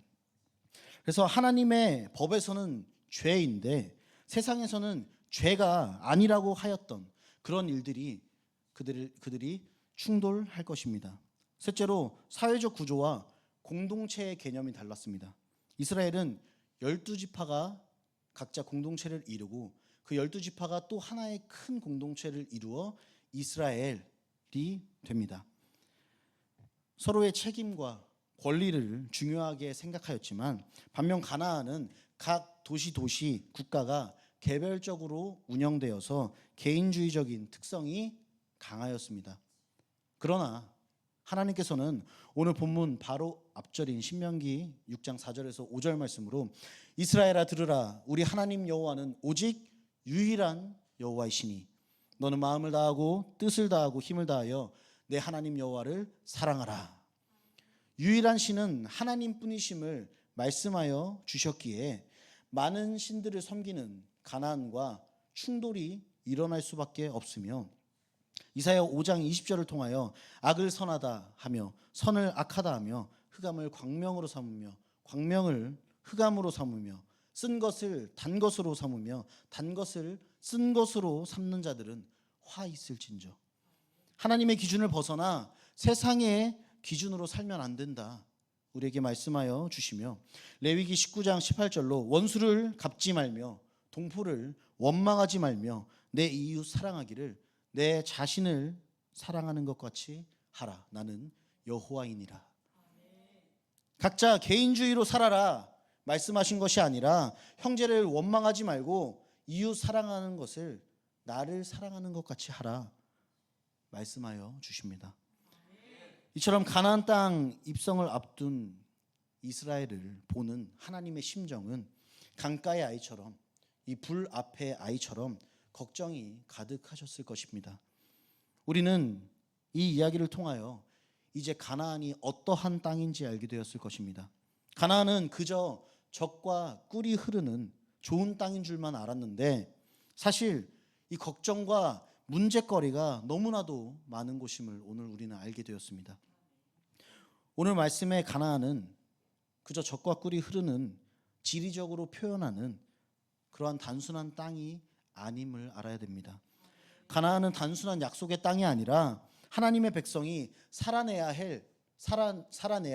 그래서 하나님의 법에서는 죄인데 세상에서는 죄가 아니라고 하였던 그런 일들이 그들이 충돌할 것입니다. 셋째로 사회적 구조와 공동체의 개념이 달랐습니다. 이스라엘은 12지파가 각자 공동체를 이루고 그 12지파가 또 하나의 큰 공동체를 이루어 이스라엘이 됩니다. 서로의 책임과 권리를 중요하게 생각하였지만 반면 가나안은 각 도시 국가가 개별적으로 운영되어서 개인주의적인 특성이 강하였습니다. 그러나 하나님께서는 오늘 본문 바로 앞절인 신명기 6장 4절에서 5절 말씀으로 이스라엘아 들으라 우리 하나님 여호와는 오직 유일한 여호와이시니 너는 마음을 다하고 뜻을 다하고 힘을 다하여 내 하나님 여호와를 사랑하라. 유일한 신은 하나님뿐이심을 말씀하여 주셨기에 많은 신들을 섬기는 가나안과 충돌이 일어날 수밖에 없으며 이사야 5장 20절을 통하여 악을 선하다 하며 선을 악하다 하며 흑암을 광명으로 삼으며 광명을 흑암으로 삼으며 쓴 것을 단 것으로 삼으며 단 것을 쓴 것으로 삼는 자들은 화 있을진저. 하나님의 기준을 벗어나 세상의 기준으로 살면 안 된다. 우리에게 말씀하여 주시며 레위기 19장 18절로 원수를 갚지 말며 동포를 원망하지 말며 내 이웃 사랑하기를 내 자신을 사랑하는 것 같이 하라. 나는 여호와이니라. 각자 개인주의로 살아라 말씀하신 것이 아니라 형제를 원망하지 말고 이웃 사랑하는 것을 나를 사랑하는 것 같이 하라 말씀하여 주십니다. 이처럼 가나안 땅 입성을 앞둔 이스라엘을 보는 하나님의 심정은 강가의 아이처럼 이 불 앞의 아이처럼 걱정이 가득하셨을 것입니다. 우리는 이 이야기를 통하여 이제 가나안이 어떠한 땅인지 알게 되었을 것입니다. 가나안은 그저 젖과 꿀이 흐르는 좋은 땅인 줄만 알았는데 사실 이 걱정과 문제거리가 너무나도 많은 곳임을 오늘 우리는 알게 되었습니다. 오늘 말씀의 가나안은 그저 젖과 꿀이 흐르는 지리적으로 표현하는 그러한 단순한 땅이 아님을 알아야 됩니다. 가나안은 단순한 약속의 땅이 아니라 하나님의 백성이 살아내야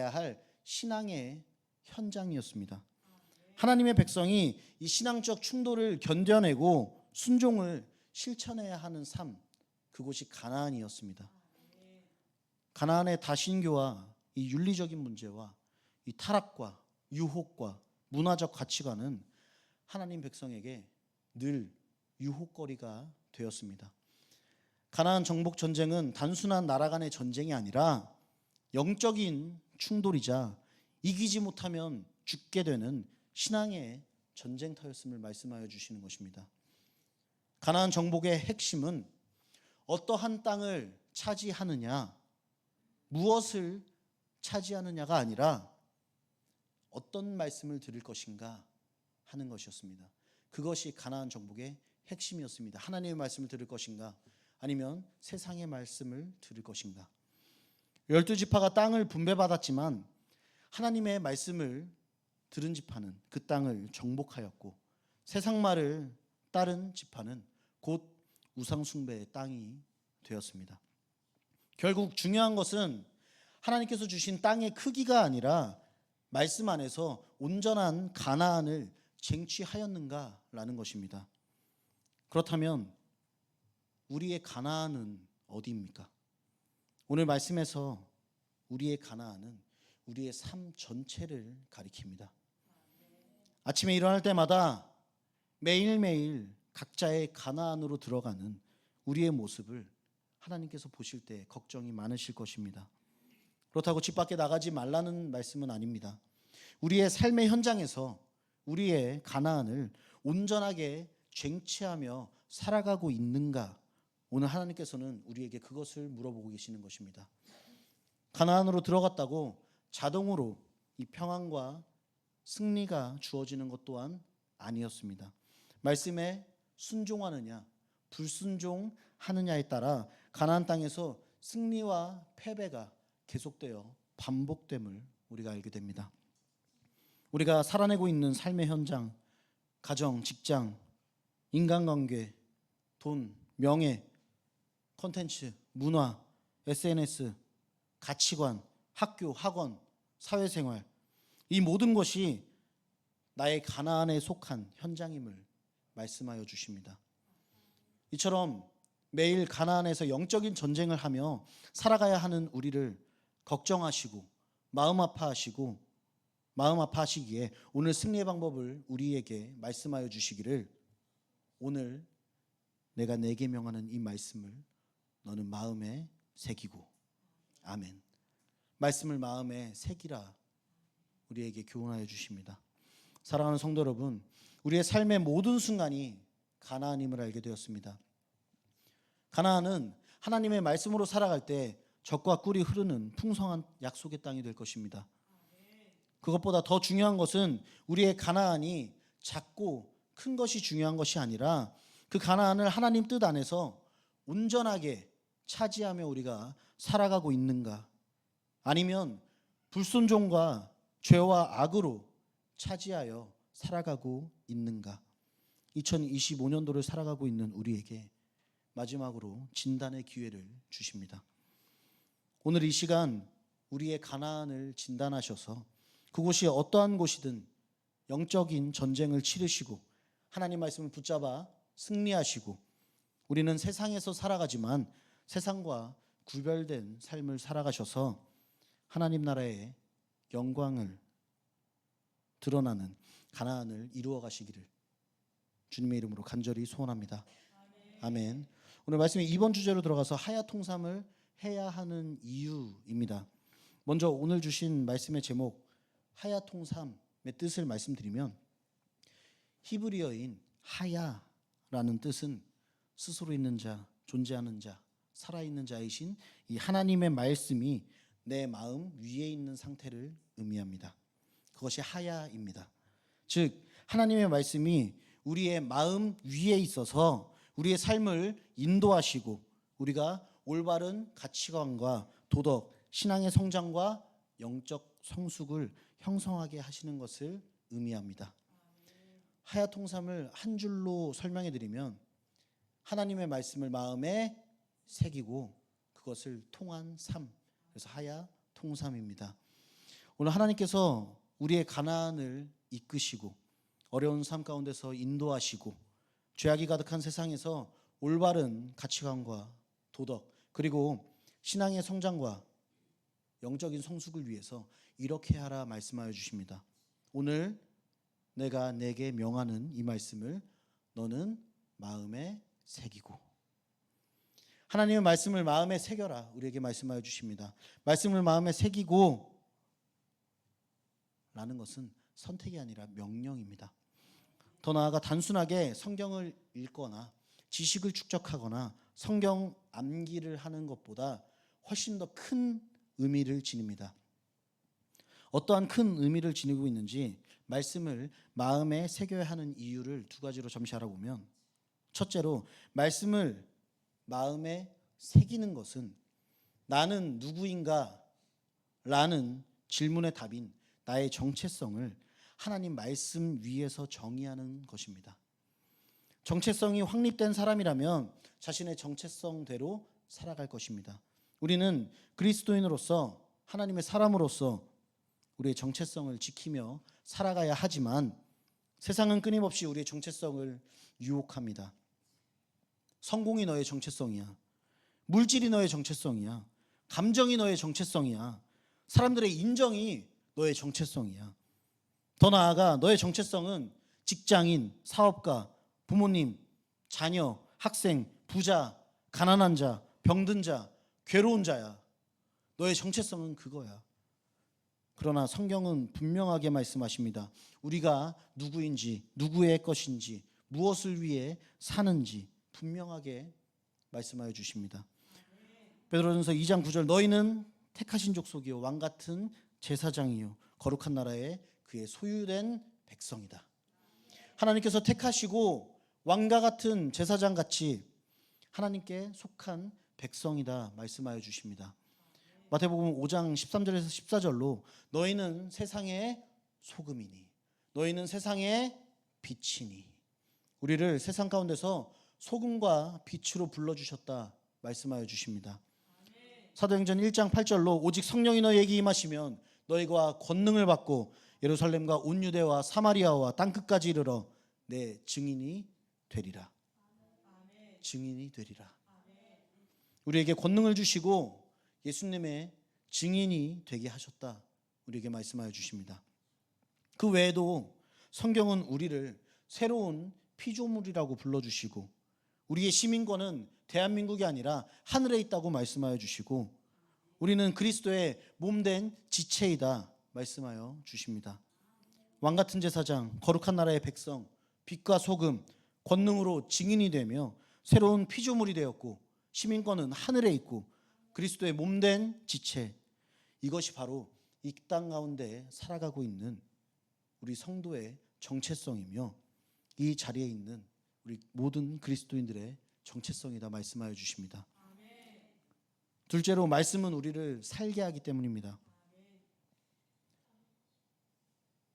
할 신앙의 현장이었습니다. 하나님의 백성이 이 신앙적 충돌을 견뎌내고 순종을 실천해야 하는 삶, 그곳이 가나안이었습니다. 가나안의 다신교와 이 윤리적인 문제와 이 타락과 유혹과 문화적 가치관은 하나님 백성에게 늘 유혹거리가 되었습니다. 가나안 정복 전쟁은 단순한 나라 간의 전쟁이 아니라 영적인 충돌이자 이기지 못하면 죽게 되는 신앙의 전쟁터였음을 말씀하여 주시는 것입니다. 가나안 정복의 핵심은 어떠한 땅을 차지하느냐, 무엇을 차지하느냐가 아니라 어떤 말씀을 들을 것인가 하는 것이었습니다. 그것이 가나안 정복의 핵심이었습니다. 하나님의 말씀을 들을 것인가 아니면 세상의 말씀을 들을 것인가. 12지파가 땅을 분배받았지만 하나님의 말씀을 들은 지파는 그 땅을 정복하였고 세상 말을 따른 지파는 곧 우상 숭배의 땅이 되었습니다. 결국 중요한 것은 하나님께서 주신 땅의 크기가 아니라 말씀 안에서 온전한 가나안을 쟁취하였는가라는 것입니다. 그렇다면 우리의 가나안은 어디입니까? 오늘 말씀에서 우리의 가나안은 우리의 삶 전체를 가리킵니다. 아침에 일어날 때마다 매일매일 각자의 가나안으로 들어가는 우리의 모습을 하나님께서 보실 때 걱정이 많으실 것입니다. 그렇다고 집 밖에 나가지 말라는 말씀은 아닙니다. 우리의 삶의 현장에서 우리의 가나안을 온전하게 쟁취하며 살아가고 있는가? 오늘 하나님께서는 우리에게 그것을 물어보고 계시는 것입니다. 가나안으로 들어갔다고 자동으로 이 평안과 승리가 주어지는 것 또한 아니었습니다. 말씀에 순종하느냐 불순종하느냐에 따라 가나안 땅에서 승리와 패배가 계속되어 반복됨을 우리가 알게 됩니다. 우리가 살아내고 있는 삶의 현장, 가정, 직장, 인간관계, 돈, 명예, 콘텐츠, 문화, SNS, 가치관, 학교, 학원, 사회생활, 이 모든 것이 나의 가나안에 속한 현장임을 말씀하여 주십니다. 이처럼 매일 가나안에서 영적인 전쟁을 하며 살아가야 하는 우리를 걱정하시고 마음 아파하시기에 오늘 승리의 방법을 우리에게 말씀하여 주시기를, 오늘 내가 내게 명하는 이 말씀을 너는 마음에 새기고, 아멘. 말씀을 마음에 새기라 우리에게 교훈하여 주십니다. 사랑하는 성도 여러분, 우리의 삶의 모든 순간이 가나안임을 알게 되었습니다. 가나안은 하나님의 말씀으로 살아갈 때 젖과 꿀이 흐르는 풍성한 약속의 땅이 될 것입니다. 그것보다 더 중요한 것은 우리의 가나안이 작고 큰 것이 중요한 것이 아니라 그 가나안을 하나님 뜻 안에서 온전하게 차지하며 우리가 살아가고 있는가, 아니면 불순종과 죄와 악으로 차지하여 살아가고 있는가. 2025년도를 살아가고 있는 우리에게 마지막으로 진단의 기회를 주십니다. 오늘 이 시간 우리의 가나안을 진단하셔서 그곳이 어떠한 곳이든 영적인 전쟁을 치르시고 하나님 말씀을 붙잡아 승리하시고, 우리는 세상에서 살아가지만 세상과 구별된 삶을 살아가셔서 하나님 나라의 영광을 드러나는 가나안을 이루어 가시기를 주님의 이름으로 간절히 소원합니다. 아멘. 오늘 말씀의 2번 주제로 들어가서 하야통삼을 해야 하는 이유입니다. 먼저 오늘 주신 말씀의 제목 하야통삼의 뜻을 말씀드리면, 히브리어인 하야라는 뜻은 스스로 있는 자, 존재하는 자, 살아있는 자이신 이 하나님의 말씀이 내 마음 위에 있는 상태를 의미합니다. 그것이 하야입니다. 즉 하나님의 말씀이 우리의 마음 위에 있어서 우리의 삶을 인도하시고 우리가 올바른 가치관과 도덕, 신앙의 성장과 영적 성숙을 형성하게 하시는 것을 의미합니다. 하야통삼을 한 줄로 설명해 드리면 하나님의 말씀을 마음에 새기고 그것을 통한 삶, 그래서 하야통삼입니다. 오늘 하나님께서 우리의 가나안을 이끄시고 어려운 삶 가운데서 인도하시고 죄악이 가득한 세상에서 올바른 가치관과 도덕, 그리고 신앙의 성장과 영적인 성숙을 위해서 이렇게 하라 말씀하여 주십니다. 오늘 내가 내게 명하는 이 말씀을 너는 마음에 새기고, 하나님의 말씀을 마음에 새겨라 우리에게 말씀하여 주십니다. 말씀을 마음에 새기고 라는 것은 선택이 아니라 명령입니다. 더 나아가 단순하게 성경을 읽거나 지식을 축적하거나 성경 암기를 하는 것보다 훨씬 더 큰 의미를 지닙니다. 어떠한 큰 의미를 지니고 있는지 말씀을 마음에 새겨야 하는 이유를 두 가지로 잠시 알아보면, 첫째로 말씀을 마음에 새기는 것은 나는 누구인가 라는 질문의 답인 나의 정체성을 하나님 말씀 위에서 정의하는 것입니다. 정체성이 확립된 사람이라면 자신의 정체성대로 살아갈 것입니다. 우리는 그리스도인으로서 하나님의 사람으로서 우리의 정체성을 지키며 살아가야 하지만 세상은 끊임없이 우리의 정체성을 유혹합니다. 성공이 너의 정체성이야. 물질이 너의 정체성이야. 감정이 너의 정체성이야. 사람들의 인정이 너의 정체성이야. 더 나아가 너의 정체성은 직장인, 사업가, 부모님, 자녀, 학생, 부자, 가난한 자, 병든 자, 괴로운 자야. 너의 정체성은 그거야. 그러나 성경은 분명하게 말씀하십니다. 우리가 누구인지, 누구의 것인지, 무엇을 위해 사는지 분명하게 말씀하여 주십니다. 베드로전서 2장 9절 너희는 택하신 족속이요 왕 같은 제사장이요 거룩한 나라의 그의 소유된 백성이다. 하나님께서 택하시고 왕과 같은 제사장 같이 하나님께 속한 백성이다 말씀하여 주십니다. 마태복음 5장 13절에서 14절로 너희는 세상의 소금이니 너희는 세상의 빛이니 우리를 세상 가운데서 소금과 빛으로 불러주셨다 말씀하여 주십니다. 사도행전 1장 8절로 오직 성령이 너희에게 임하시면 너희가 권능을 받고 예루살렘과 온 유대와 사마리아와 땅끝까지 이르러 내 증인이 되리라. 증인이 되리라. 우리에게 권능을 주시고 예수님의 증인이 되게 하셨다. 우리에게 말씀하여 주십니다. 그 외에도 성경은 우리를 새로운 피조물이라고 불러주시고 우리의 시민권은 대한민국이 아니라 하늘에 있다고 말씀하여 주시고 우리는 그리스도의 몸된 지체이다 말씀하여 주십니다. 왕같은 제사장, 거룩한 나라의 백성, 빛과 소금, 권능으로 증인이 되며 새로운 피조물이 되었고 시민권은 하늘에 있고 그리스도의 몸된 지체, 이것이 바로 이 땅 가운데 살아가고 있는 우리 성도의 정체성이며 이 자리에 있는 우리 모든 그리스도인들의 정체성이다 말씀하여 주십니다. 둘째로 말씀은 우리를 살게 하기 때문입니다.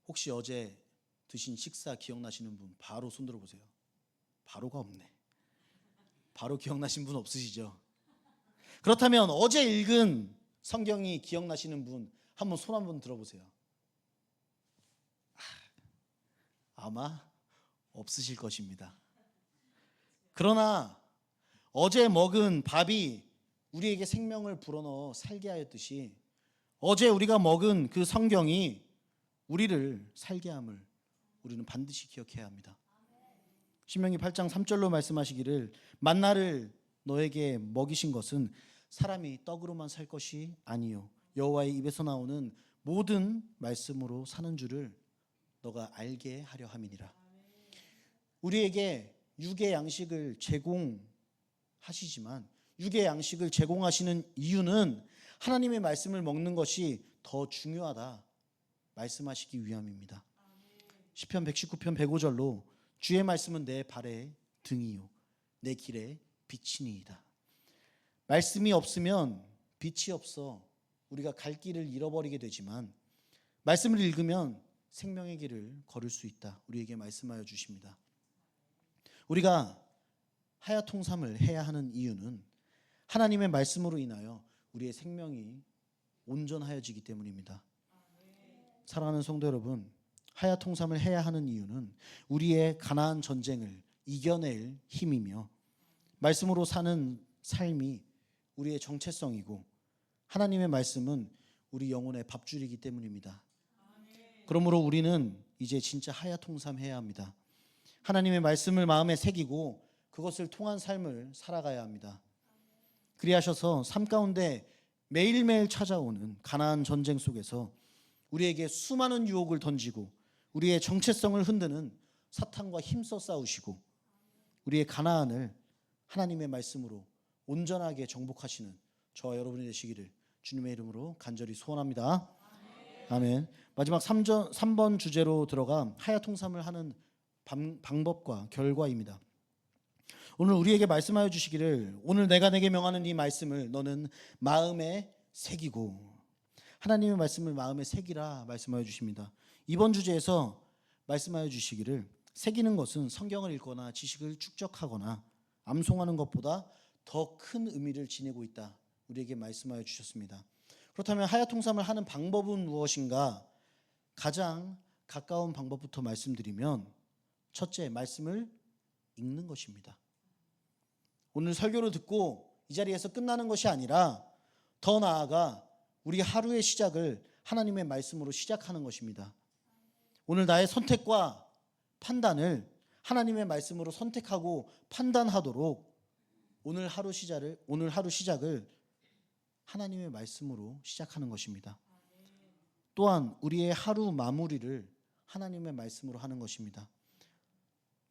혹시 어제 드신 식사 기억나시는 분 바로 손 들어보세요. 바로가 없네. 바로 기억나신 분 없으시죠? 그렇다면 어제 읽은 성경이 기억나시는 분 한번 손 한번 들어보세요. 아마 없으실 것입니다. 그러나 어제 먹은 밥이 우리에게 생명을 불어넣어 살게 하였듯이 어제 우리가 먹은 그 성경이 우리를 살게 함을 우리는 반드시 기억해야 합니다. 신명기 8장 3절로 말씀하시기를 만나를 너에게 먹이신 것은 사람이 떡으로만 살 것이 아니요 여호와의 입에서 나오는 모든 말씀으로 사는 줄을 너가 알게 하려 함이니라. 우리에게 육의 양식을 제공하시지만 육의 양식을 제공하시는 이유는 하나님의 말씀을 먹는 것이 더 중요하다 말씀하시기 위함입니다. 시편 119편 105절로 주의 말씀은 내 발의 등이요 내 길의 빛이니이다. 말씀이 없으면 빛이 없어 우리가 갈 길을 잃어버리게 되지만 말씀을 읽으면 생명의 길을 걸을 수 있다. 우리에게 말씀하여 주십니다. 우리가 하야통삼을 해야 하는 이유는 하나님의 말씀으로 인하여 우리의 생명이 온전하여지기 때문입니다. 사랑하는 성도 여러분, 하야통삼을 해야 하는 이유는 우리의 가나안 전쟁을 이겨낼 힘이며 말씀으로 사는 삶이 우리의 정체성이고 하나님의 말씀은 우리 영혼의 밥줄이기 때문입니다. 그러므로 우리는 이제 진짜 하야통삼해야 합니다. 하나님의 말씀을 마음에 새기고 그것을 통한 삶을 살아가야 합니다. 그리하셔서 삶 가운데 매일매일 찾아오는 가나안 전쟁 속에서 우리에게 수많은 유혹을 던지고 우리의 정체성을 흔드는 사탄과 힘써 싸우시고 우리의 가나안을 하나님의 말씀으로 온전하게 정복하시는 저와 여러분이 되시기를 주님의 이름으로 간절히 소원합니다. 아멘. 마지막 3번 주제로 들어가 하야통삼을 하는 방법과 결과입니다. 오늘 우리에게 말씀하여 주시기를 오늘 내가 내게 명하는 이 말씀을 너는 마음에 새기고 하나님의 말씀을 마음에 새기라 말씀하여 주십니다. 이번 주제에서 말씀하여 주시기를 새기는 것은 성경을 읽거나 지식을 축적하거나 암송하는 것보다 더 큰 의미를 지니고 있다. 우리에게 말씀하여 주셨습니다. 그렇다면 하야통삼을 하는 방법은 무엇인가? 가장 가까운 방법부터 말씀드리면 첫째, 말씀을 읽는 것입니다. 오늘 설교를 듣고 이 자리에서 끝나는 것이 아니라 더 나아가 우리 하루의 시작을 하나님의 말씀으로 시작하는 것입니다. 오늘 나의 선택과 판단을 하나님의 말씀으로 선택하고 판단하도록 오늘 하루 시작을 하나님의 말씀으로 시작하는 것입니다. 또한 우리의 하루 마무리를 하나님의 말씀으로 하는 것입니다.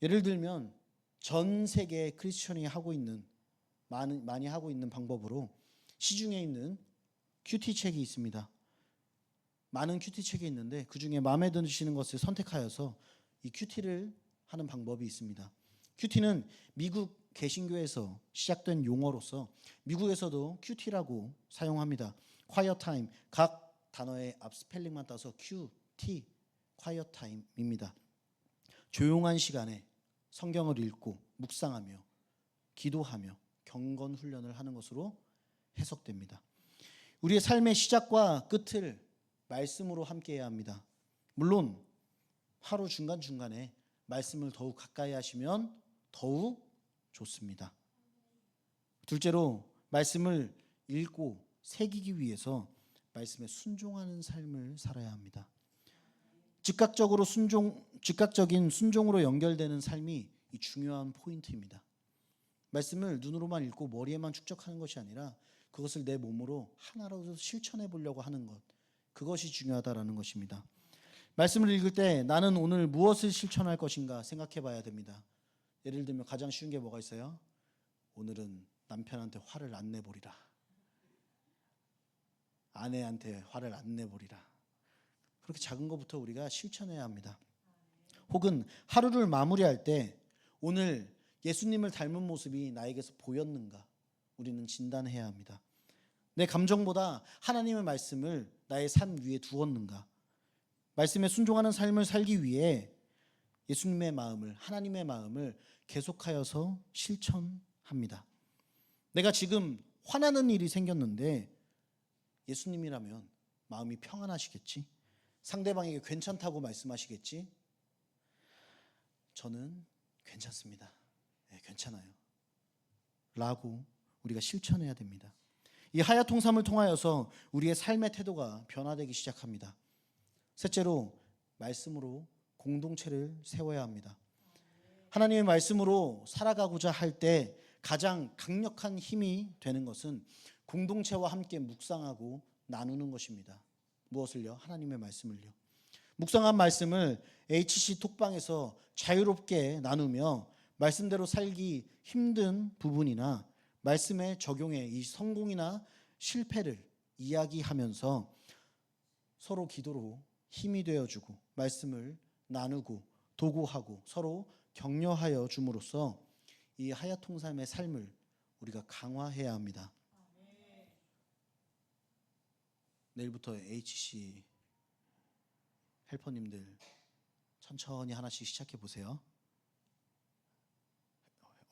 예를 들면 전 세계 크리스천이 많이 하고 있는 방법으로 시중에 있는 큐티 책이 있습니다. 많은 큐티 책이 있는데 그 중에 마음에 드시는 것을 선택하여서 이 큐티를 하는 방법이 있습니다. 큐티는 미국 개신교에서 시작된 용어로서 미국에서도 큐티라고 사용합니다. quiet time, 각 단어의 앞 스펠링만 따서 QT, quiet time입니다. 조용한 시간에 성경을 읽고 묵상하며 기도하며 경건 훈련을 하는 것으로 해석됩니다. 우리의 삶의 시작과 끝을 말씀으로 함께해야 합니다. 물론 하루 중간중간에 말씀을 더욱 가까이 하시면 더욱 좋습니다. 둘째로 말씀을 읽고 새기기 위해서 말씀에 순종하는 삶을 살아야 합니다. 즉각적인 순종으로 연결되는 삶이 이 중요한 포인트입니다. 말씀을 눈으로만 읽고 머리에만 축적하는 것이 아니라 그것을 내 몸으로 하나라도 실천해 보려고 하는 것, 그것이 중요하다라는 것입니다. 말씀을 읽을 때 나는 오늘 무엇을 실천할 것인가 생각해 봐야 됩니다. 예를 들면 가장 쉬운 게 뭐가 있어요? 오늘은 남편한테 화를 안 내보리라. 아내한테 화를 안 내보리라. 그렇게 작은 것부터 우리가 실천해야 합니다. 혹은 하루를 마무리할 때 오늘 예수님을 닮은 모습이 나에게서 보였는가 우리는 진단해야 합니다. 내 감정보다 하나님의 말씀을 나의 삶 위에 두었는가. 말씀에 순종하는 삶을 살기 위해 예수님의 마음을, 하나님의 마음을 계속하여서 실천합니다. 내가 지금 화나는 일이 생겼는데 예수님이라면 마음이 평안하시겠지? 상대방에게 괜찮다고 말씀하시겠지? 저는 괜찮습니다. 네, 괜찮아요. 라고 우리가 실천해야 됩니다. 이 하야통삼을 통하여서 우리의 삶의 태도가 변화되기 시작합니다. 셋째로 말씀으로 공동체를 세워야 합니다. 하나님의 말씀으로 살아가고자 할 때 가장 강력한 힘이 되는 것은 공동체와 함께 묵상하고 나누는 것입니다. 무엇을요? 하나님의 말씀을요. 묵상한 말씀을 HC 톡방에서 자유롭게 나누며 말씀대로 살기 힘든 부분이나 말씀의 적용의 이 성공이나 실패를 이야기하면서 서로 기도로 힘이 되어주고 말씀을 나누고 도구하고 서로 격려하여 줌으로써 이 하야통삼의 삶을 우리가 강화해야 합니다. 내일부터 HC 헬퍼님들 천천히 하나씩 시작해 보세요.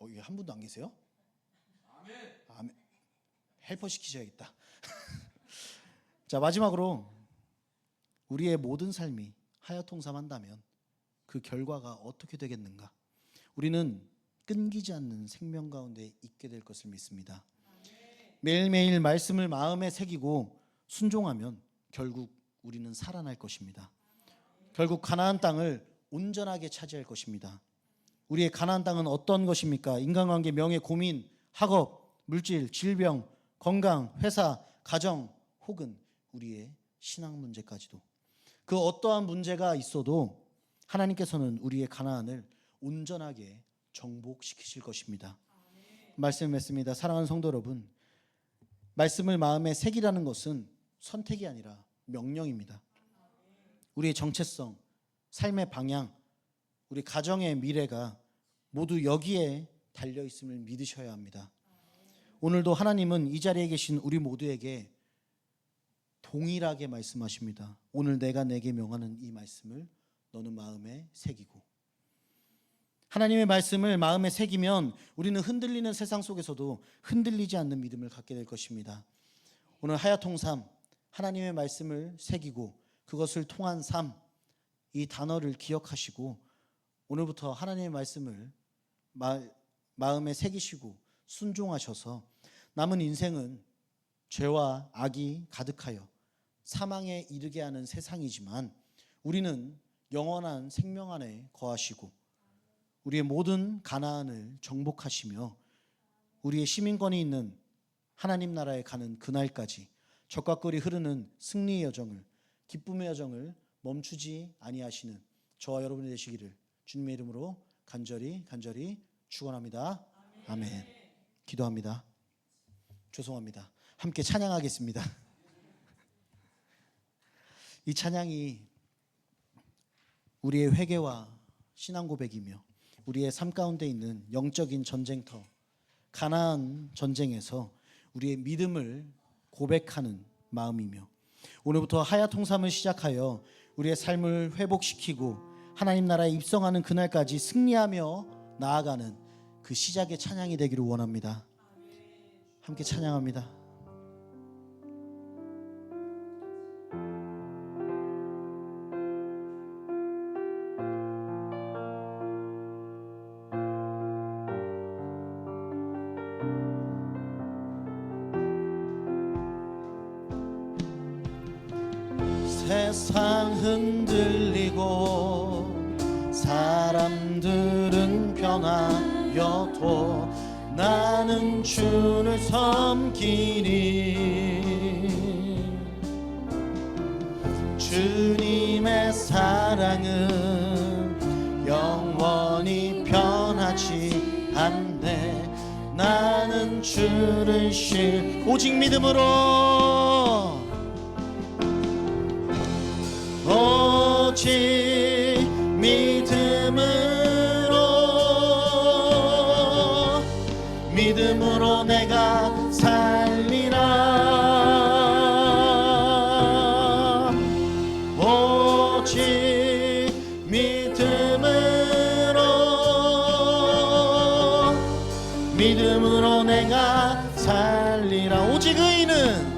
이게 한 분도 안 계세요? 아멘. 헬퍼 시키셔야겠다. 자, 마지막으로 우리의 모든 삶이 하야통삼한다면 그 결과가 어떻게 되겠는가? 우리는 끊기지 않는 생명 가운데 있게 될 것을 믿습니다. 매일매일 말씀을 마음에 새기고 순종하면 결국 우리는 살아날 것입니다. 결국 가나안 땅을 온전하게 차지할 것입니다. 우리의 가나안 땅은 어떤 것입니까? 인간관계, 명예, 고민, 학업, 물질, 질병, 건강, 회사, 가정 혹은 우리의 신앙 문제까지도 그 어떠한 문제가 있어도 하나님께서는 우리의 가나안을 온전하게 정복시키실 것입니다. 말씀했습니다. 사랑하는 성도 여러분, 말씀을 마음에 새기라는 것은 선택이 아니라 명령입니다. 우리의 정체성, 삶의 방향, 우리 가정의 미래가 모두 여기에 달려있음을 믿으셔야 합니다. 오늘도 하나님은 이 자리에 계신 우리 모두에게 동일하게 말씀하십니다. 오늘 내가 내게 명하는 이 말씀을 너는 마음에 새기고. 하나님의 말씀을 마음에 새기면 우리는 흔들리는 세상 속에서도 흔들리지 않는 믿음을 갖게 될 것입니다. 오늘 하야통삼, 하나님의 말씀을 새기고 그것을 통한 삶, 이 단어를 기억하시고 오늘부터 하나님의 말씀을 마음에 새기시고 순종하셔서 남은 인생은 죄와 악이 가득하여 사망에 이르게 하는 세상이지만 우리는 영원한 생명 안에 거하시고 우리의 모든 가나안을 정복하시며 우리의 시민권이 있는 하나님 나라에 가는 그날까지 적과 꿀이 흐르는 승리의 여정을, 기쁨의 여정을 멈추지 아니하시는 저와 여러분이 되시기를 주님의 이름으로 간절히 축원합니다. 아멘. 기도합니다. 죄송합니다. 함께 찬양하겠습니다. 이 찬양이 우리의 회개와 신앙 고백이며 우리의 삶 가운데 있는 영적인 전쟁터, 가나안 전쟁에서 우리의 믿음을 고백하는 마음이며 오늘부터 하야통삼을 시작하여 우리의 삶을 회복시키고 하나님 나라에 입성하는 그날까지 승리하며 나아가는 그 시작의 찬양이 되기를 원합니다. 함께 찬양합니다. 세상 흔들리고 사람들은 변하여도 나는 주를 섬기니 주님의 사랑은 영원히 변하지 않네. 나는 주를 오직 믿음으로 오직 믿음으로 내가 살리라. 오직 믿음으로 내가 살리라. 오직 의인은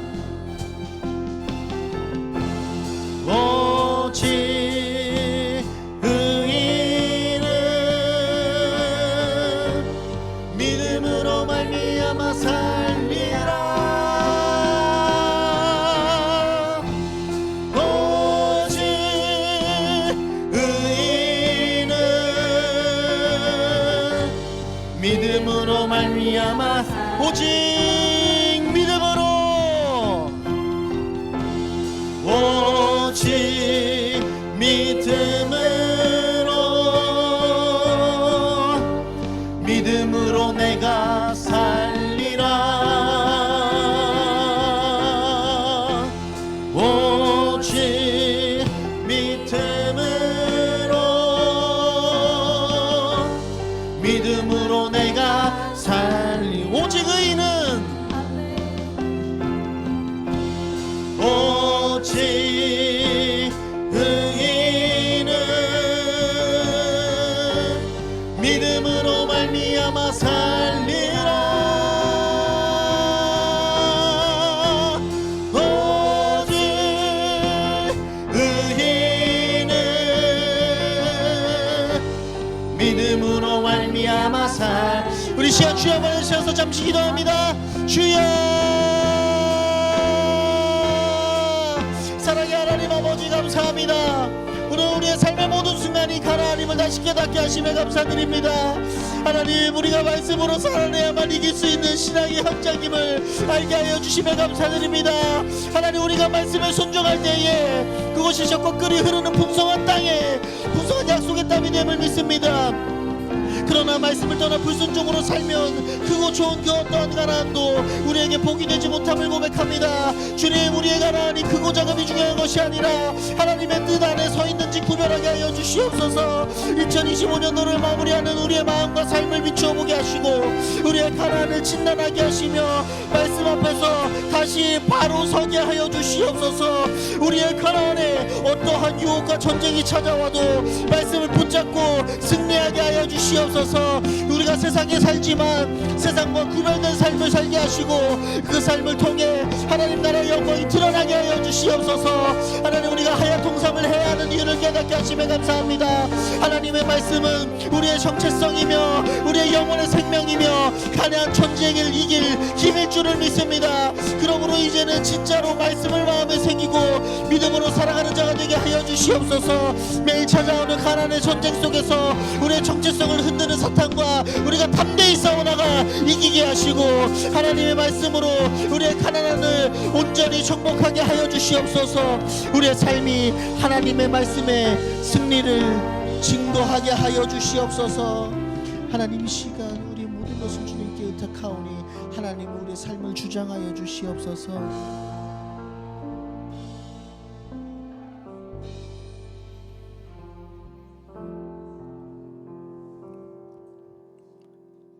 믿음으로 말미암아 살리라. 오직 의인은 믿음으로 말미암아 오직 믿음으로 믿음으로 내가 살리라. 오직 믿음으로 내가 오직 의인은 오직 믿음으로 말미암아 살리라. 오직 의인은 믿음으로 말미암아 우리 시간 주여 보내주셔서 잠시 기도합니다. 주여, 사랑의 하나님 아버지 감사합니다. 오늘 우리의 삶의 모든 순간이 하나님을 다시 깨닫게 하심에 감사드립니다. 하나님, 우리가 말씀으로 살아내야만 이길 수 있는 신앙의 현장임을 알게 하여 주심에 감사드립니다. 하나님, 우리가 말씀을 순종할 때에 그것이 적과 끓이 흐르는 풍성한 땅에 풍성한 약속의 땀이 됨을 믿습니다. 그러나 말씀을 떠나 불순종으로 살면 크고 좋은 그 어떠한 가나안도 우리에게 복이 되지 못함을 고백합니다. 주님, 우리의 가나안이 크고 작음이 중요한 것이 아니라 하나님의 뜻 안에 서 있는지 구별하게 하여 주시옵소서. 2025년도를 마무리하는 우리의 마음과 삶을 비추어 보게 하시고 우리의 가나안을 진단하게 하시며 말씀 앞에서 다시 바로 서게 하여 주시옵소서. 우리의 가나안에 어떠한 유혹과 전쟁이 찾아와도 말씀을 붙잡고 승리하게 하여 주시옵소서. 우리가 세상에 살지만 세상과 구별된 삶을 살게 하시고 그 삶을 통해 하나님 나라의 영광이 드러나게 하여 주시옵소서. 하나님, 우리가 하얀 통삼을 해야 하는 이유를 깨닫게 하시며 감사합니다. 하나님의 말씀은 우리의 정체성이며 우리의 영혼의 생명이며 가나안 전쟁을 이길 힘일 줄을 믿습니다. 그러므로 이제는 진짜로 말씀을 마음에 새기고 믿음으로 살아가는 자가 되게 하여 주시옵소서. 매일 찾아오는 가나안의 전쟁 속에서 우리의 정체성을 흔드는 사탄과 우리가 담대히 싸워나가 이기게 하시고 하나님의 말씀으로 우리의 가나안을 온전히 정복하게 하여 주시옵소서. 우리의 삶이 하나님의 말씀에 승리를 증거하게 하여 주시옵소서. 하나님, 이 시간 우리의 모든 것을 주님께 의탁하오니 하나님, 우리의 삶을 주장하여 주시옵소서.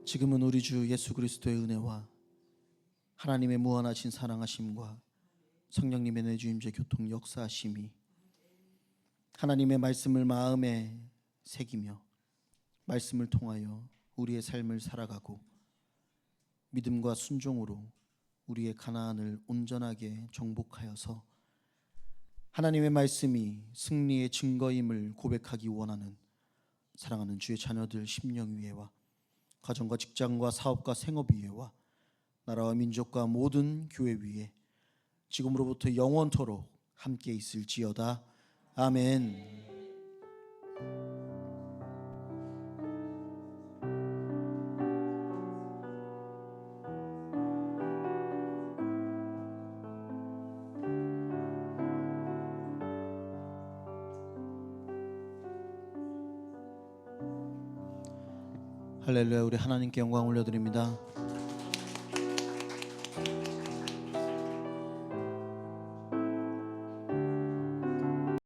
지금은 우리 주 예수 그리스도의 은혜와 하나님의 무한하신 사랑하심과 성령님의 내주임제 교통 역사하심이 하나님의 말씀을 마음에 새기며 말씀을 통하여 우리의 삶을 살아가고 믿음과 순종으로 우리의 가나안을 온전하게 정복하여서 하나님의 말씀이 승리의 증거임을 고백하기 원하는 사랑하는 주의 자녀들 심령 위에와 가정과 직장과 사업과 생업 위에와 나라와 민족과 모든 교회 위에 지금으로부터 영원토록 함께 있을지어다. 아멘. 할렐루야. 우리 하나님께 영광 올려드립니다.